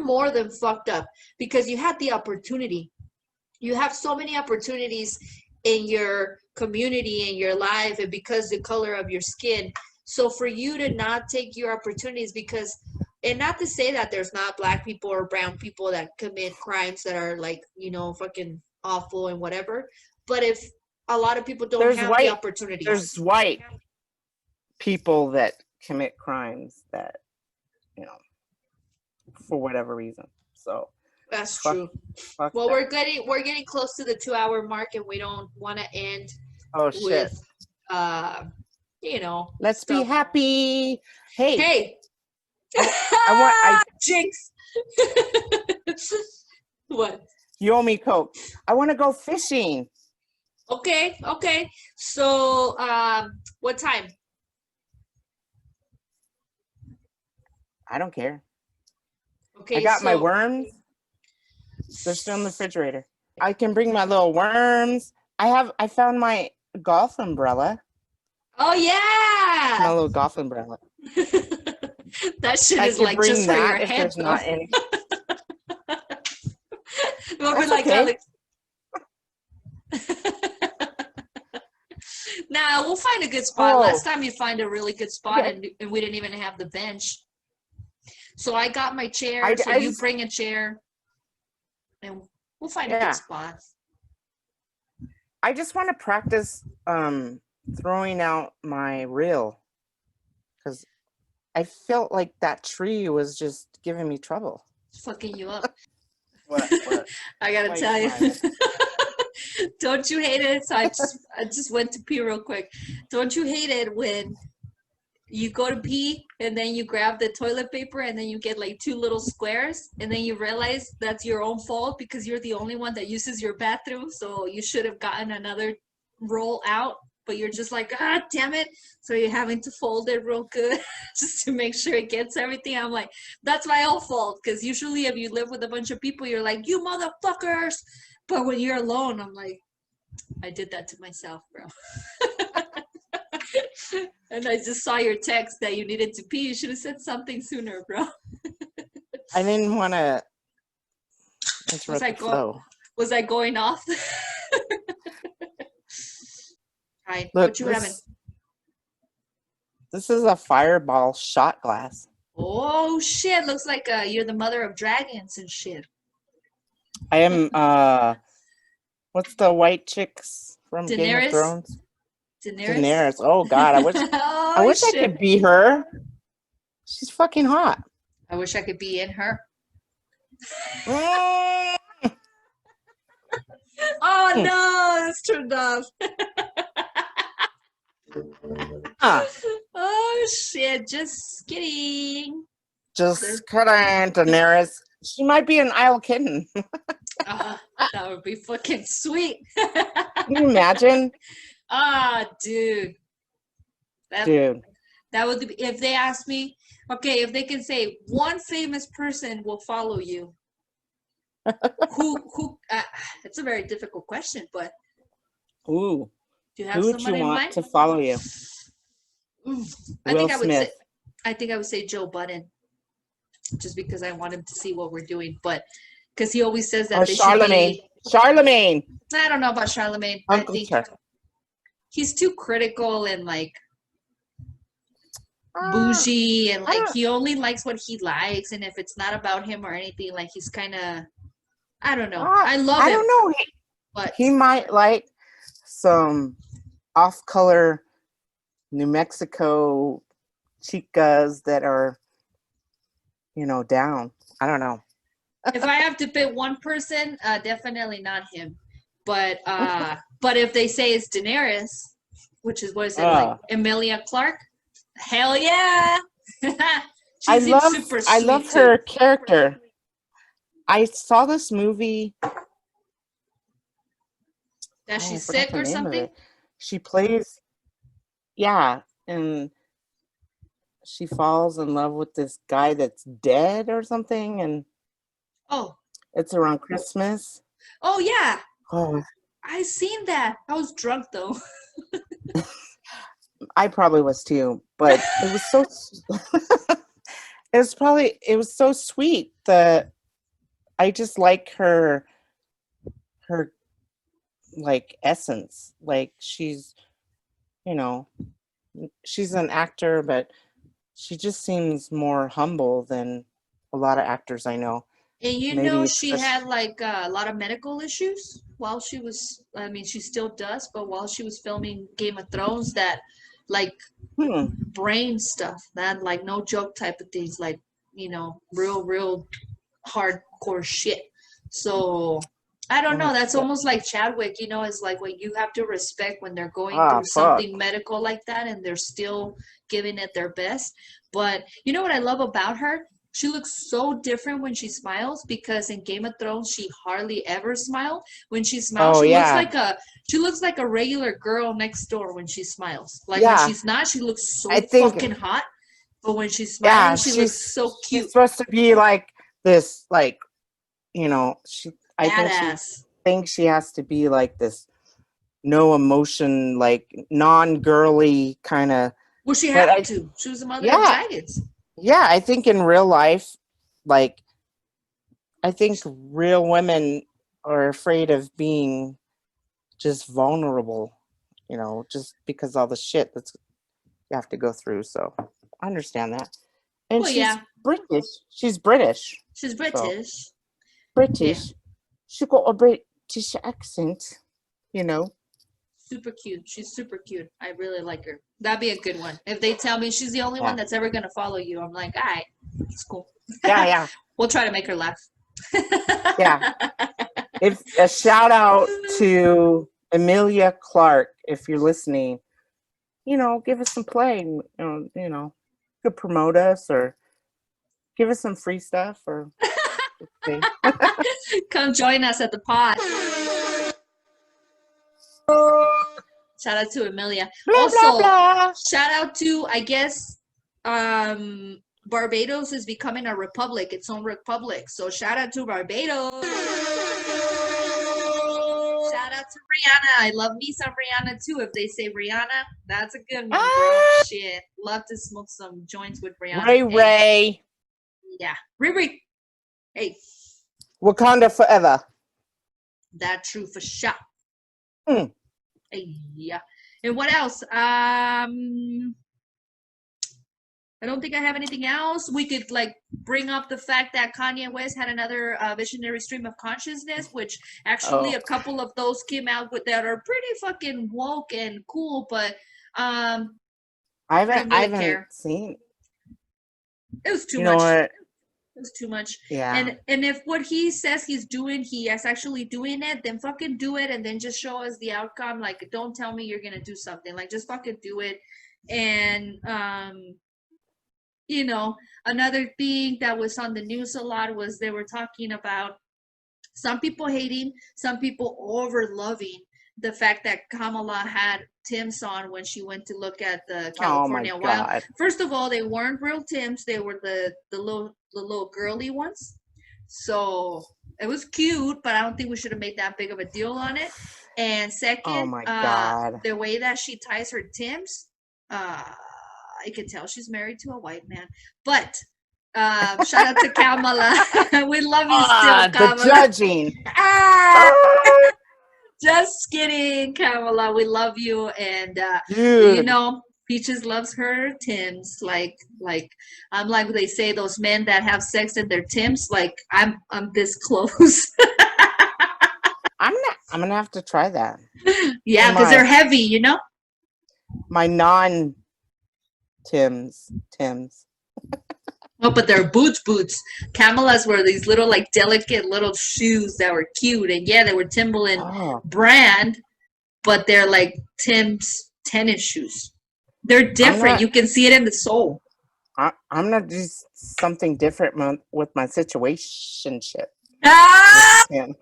more than fucked up because you had the opportunity. You have so many opportunities in your community, in your life, and because the color of your skin. So for you to not take your opportunities because, and not to say that there's not black people or brown people that commit crimes that are like, fucking awful and whatever. But if a lot of people don't have the opportunities. There's white people that commit crimes that, for whatever reason. So that's true. Well, we're getting close to the 2-hour mark, and we don't want to end with Let's be happy. Hey. I jinx. What? You owe me Coke. I want to go fishing. Okay. So, what time? I don't care. Okay, I got my worms. They're still in the refrigerator. I can bring my little worms. I found my golf umbrella. Oh yeah. My little golf umbrella. That shit is like just for your head. There's not any. We're like okay. Alex. Nah, we'll find a good spot. Last time you find a really good spot, and we didn't even have the bench. So I got my chair. So you bring a chair, and we'll find a good spot. I just want to practice throwing out my reel because I felt like that tree was just giving me trouble. It's fucking you up. What? I gotta tell you. Don't you hate it? So I just went to pee real quick. Don't you hate it when you go to pee and then you grab the toilet paper and then you get like 2 little squares and then you realize that's your own fault because you're the only one that uses your bathroom, so you should have gotten another roll out, but you're just like, damn it. So you're having to fold it real good just to make sure it gets everything. I'm like, that's my own fault, because usually if you live with a bunch of people, you're like, you motherfuckers. But when you're alone, I'm like, I did that to myself, bro. And I just saw your text that you needed to pee. You should have said something sooner, bro. I didn't want to interrupt the flow. Was I going off? Hi. Look, what you having? This is a fireball shot glass. Oh, shit. Looks like you're the mother of dragons and shit. I am, what's the white chicks from Daenerys? Game of Thrones? Daenerys. Oh, God. I wish I could be her. She's fucking hot. I wish I could be in her. Oh, no. That's turned off. Oh, shit. Just kidding. Just kidding, Daenerys. She might be an Isle kitten. That would be fucking sweet. Can you imagine? Dude. That would be, if they ask me, okay, if they can say one famous person will follow you. Who it's a very difficult question, but ooh. Do you have who would you want to follow you? I think I would say Joe Budden, just because I want him to see what we're doing, but because he always says that Charlemagne. I don't know about Charlemagne. I think he's too critical and like bougie and I like don't. he only likes what he likes, and if it's not about him or anything, like he's kind of, I don't know. I love I him, don't know. but He might like some off-color New Mexico chicas that are, down. I don't know. if I have to pick one person, definitely not him. But if they say it's Daenerys, which is what is it like Emilia Clarke? Hell yeah! She seems super I sweet love too. her character. I saw this movie. That I she's forgot sick the or name of something. it. She plays, yeah, and she falls in love with this guy that's dead or something, and Oh, it's around Christmas. oh yeah, Oh, I seen that. I was drunk though. I probably was too, but it was so. It was so sweet that I just like her like essence. Like you know, she's an actor, but she just seems more humble than a lot of actors I know. And Maybe it's she just had like a lot of medical issues while she was, I mean, she still does, but while she was filming Game of Thrones, that like brain stuff, that like no joke type of things, like, real hardcore shit. So I don't know. That's almost like Chadwick, is like when you have to respect when they're going through fuck. something medical like that and they're still giving it their best. But you know what I love about her? She looks so different when she smiles, because in Game of Thrones she hardly ever smiled. When she smiles, Oh, yeah. she looks like a regular girl next door when she smiles. Like when Yeah. she's not, she looks so I think- fucking hot. But when she's smiling, Yeah, she looks so cute. She's supposed to be like this, like, I Badass. think she has to be like this no emotion, like non-girly kind of. Well, she But had to. She was the mother of Yeah. dragons. Yeah, I think in real life, like, I think real women are afraid of being just vulnerable, just because all the shit that's you have to go through. So I understand that. And Well, she's yeah. British. She's British. She's British. British. Yeah. She got a British accent, Super cute. She's super cute. I really like her. That'd be a good one. If they tell me she's the only one that's ever going to follow you, I'm like, all right, it's cool. Yeah. We'll try to make her laugh. Yeah. If a shout out to Emilia Clarke, if you're listening, give us some play. You could promote us or give us some free stuff or Come join us at the pod. Shout out to Emilia. blah, Also, blah, blah. shout out to, I guess, Barbados is becoming a republic, its own republic. So shout out to Barbados. Shout out to Rihanna. I love me some Rihanna too. If they say Rihanna, that's a good one, bro. Shit. Love to smoke some joints with Rihanna. Ray. Yeah. Riri. Hey. Wakanda forever. That true for sure. Yeah. And what else? I don't think I have anything else. We could bring up the fact that Kanye West had another visionary stream of consciousness, which actually a couple of those came out with that are pretty fucking woke and cool, but I haven't seen. It was too you much. Know what? It was too much. Yeah. And if what he says he's doing, he is actually doing it, then fucking do it and then just show us the outcome. Like, don't tell me you're gonna do something. Like, just fucking do it. And another thing that was on the news a lot was they were talking about some people hating, some people over loving the fact that Kamala had Tims on when she went to look at the California wild. First of all, they weren't real Tims; they were the little girly ones. So it was cute, but I don't think we should have made that big of a deal on it. And second, the way that she ties her Tims, I can tell she's married to a white man. But shout out to Kamala. We love you still, Kamala. The judging. Just kidding, Kamala. We love you. And, Peaches loves her Tims. Like I'm like they say those men that have sex in their Tims. Like I'm this close. I'm gonna have to try that. Yeah, And because they're heavy, you know. my non Tims. Oh, but they're boots. Camila's were these little like delicate little shoes that were cute, and yeah, they were Timberland Oh, brand, but they're like Tim's tennis shoes. They're I'm different. not. You can see it in the sole. I'm gonna do something different with my situationship with Ah! him.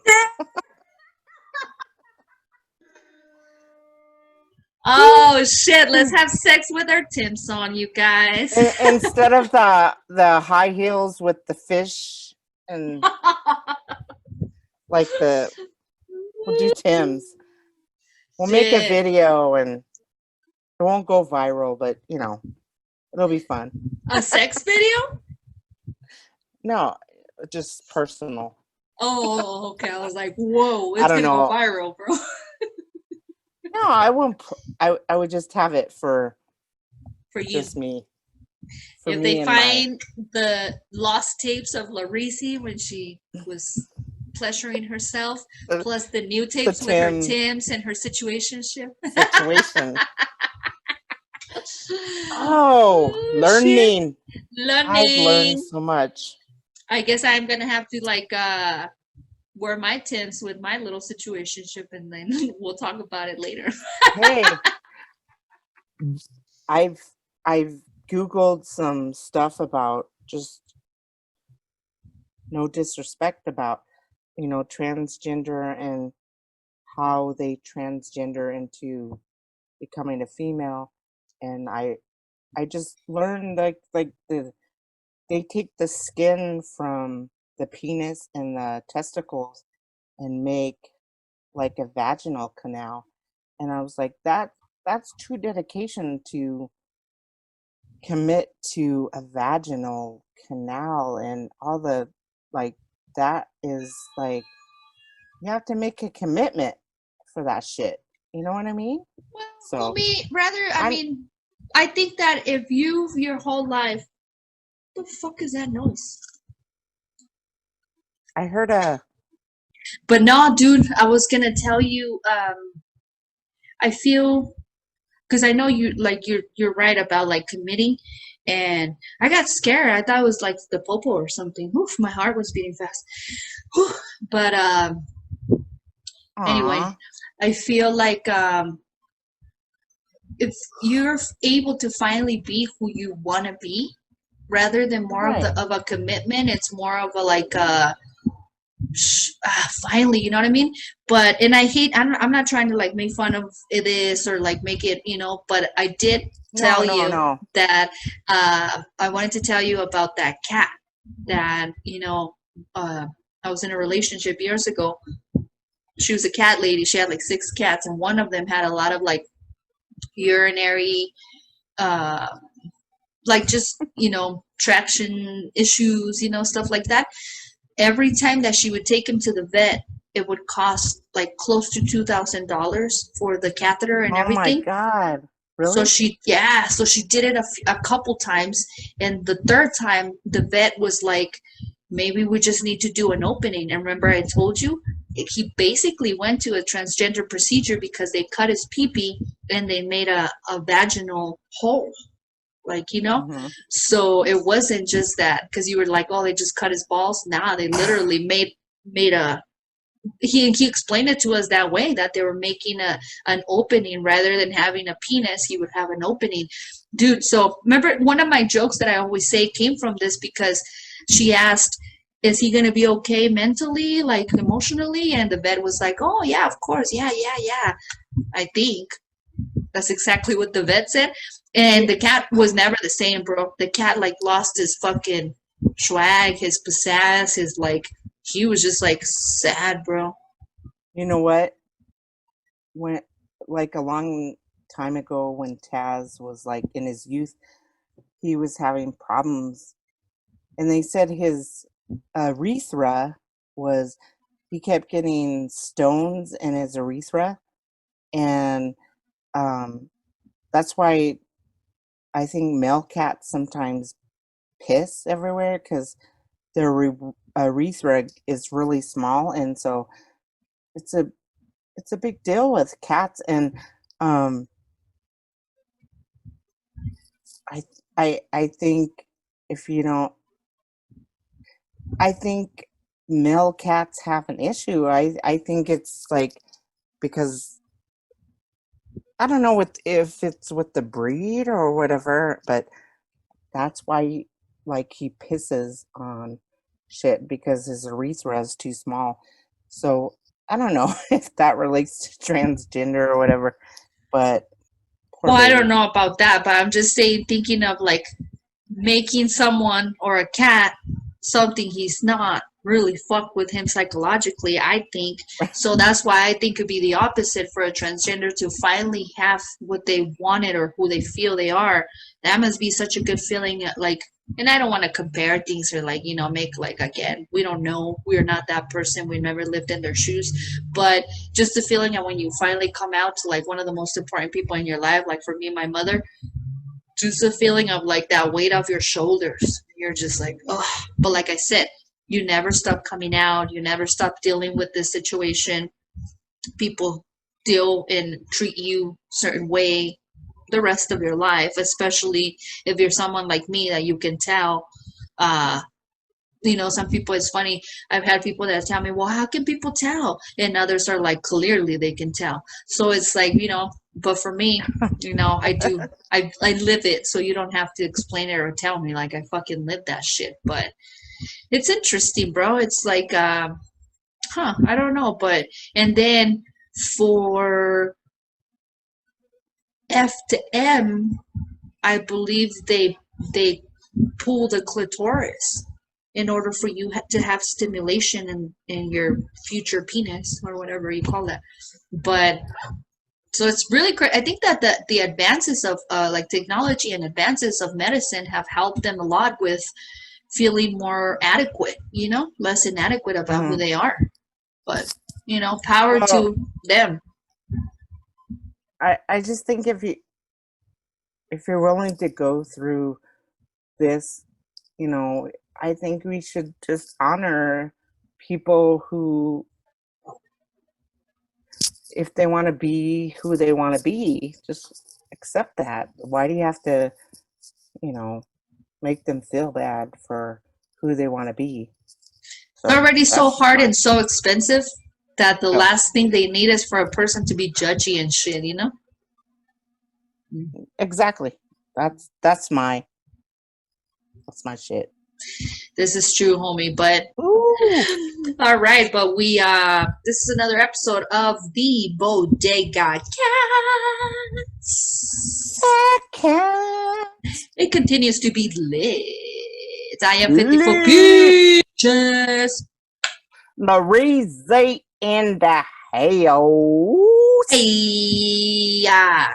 Oh shit! Let's have sex with our Tims on, you guys. Instead of the high heels with the fish and like we'll do Tim's. We'll make a Shit. video and it won't go viral, but it'll be fun. A sex video? No, just personal. Oh, okay. I was like, whoa, I it's don't gonna go know. viral, bro. No, I wouldn't. I would just have it for For you. just me. For If me they and find the lost tapes of Gracie when she was pleasuring herself, my plus the new tapes with her Tim Tims and her situationship. situation. Oh, learning. I've learned so much. I guess I'm gonna have to like wear my Tims with my little situationship, and then we'll talk about it later. Hey, I've Googled some stuff about just no disrespect about transgender and how they transgender into becoming a female, and I just learned like they take the skin from the penis and the testicles and make like a vaginal canal, and I was like that's true dedication to commit to a vaginal canal and all the like that is like you have to make a commitment for that shit. You know what I mean? Well, So I mean, I think that if you've your whole life, what the fuck is that noise? I heard But no, dude, I was gonna tell you, I feel because I know you're right about like committing, and I got scared. I thought it was like the popo or something. Oof, my heart was beating fast. Whew. But anyway, aw, I feel like if you're able to finally be who you want to be, rather than more of right. a commitment, it's more of a like finally, you know what I mean? But and I hate. I'm not trying to like make fun of this or like make it, But I did tell you No. that I wanted to tell you about that cat that I was in a relationship years ago. She was a cat lady. She had like 6 cats, and one of them had a lot of like urinary, uh, like just traction issues, stuff like that. Every time that she would take him to the vet, it would cost like close to $2,000 for the catheter and Oh my everything. god. So Really? she did it a couple times, and the third time the vet was like, maybe we just need to do an opening. And remember, I told you he basically went to a transgender procedure because they cut his pee-pee and they made a vaginal hole. Mm-hmm. So it wasn't just that because you were like, oh, they just cut his balls. Nah, they literally made a he explained it to us that way, that they were making an opening rather than having a penis. He would have an opening, dude. So remember, one of my jokes that I always say came from this because she asked, is he going to be okay mentally, like emotionally? And the vet was like, oh yeah, of course, yeah, I think that's exactly what the vet said. And the cat was never the same, bro. The cat like lost his fucking swag, his pizzazz, his like he was just like sad, bro. You know what? When like a long time ago when Taz was like in his youth, he was having problems and they said his urethra was he kept getting stones in his urethra and that's why I think male cats sometimes piss everywhere because their urethra is really small, and so it's a big deal with cats. And um, I think if you don't, I think male cats have an issue. I think it's like because I don't know if it's with the breed or whatever, but that's why like he pisses on shit because his urethra is too small. So I don't know if that relates to transgender or whatever, but poor Well, I don't baby. know about that, but I'm just saying, thinking of like making someone or a cat something he's not really fuck with him psychologically, I think. So that's why I think it'd be the opposite for a transgender to finally have what they wanted or who they feel they are. That must be such a good feeling. Like, and I don't want to compare things or like, make like, again, we don't know. We're not that person. We never lived in their shoes. But just the feeling of when you finally come out to like one of the most important people in your life, like for me, my mother, just a feeling of like that weight off your shoulders. You're just like, oh, but like I said, you never stop coming out. You never stop dealing with this situation. People deal and treat you certain way the rest of your life, especially if you're someone like me that you can tell. Some people, it's funny, I've had people that tell me, well, how can people tell? And others are like, clearly they can tell. So it's like, but for me, I do, I live it. So you don't have to explain it or tell me, like I fucking live that shit. But it's interesting, bro. It's like, I don't know. But, and then for F to M, I believe they pull the clitoris in order for you to have stimulation in your future penis or whatever you call that. But so it's really great. I think that the advances of like technology and advances of medicine have helped them a lot with feeling more adequate, less inadequate about who they are. But power Well, to them. I just think if you're willing to go through this, I think we should just honor people who, if they want to be who they want to be, just accept that. Why do you have to, make them feel bad for who they want to be? It's already so hard my- and so expensive that the Yeah. last thing they need is for a person to be judgy and shit, Exactly. That's my shit. This is true, homie. But Ooh. all right, but we this is another episode of the Bodega Cats. It continues to be lit. I am 54 Lit. peaches. Marie in the house. Hey, yeah.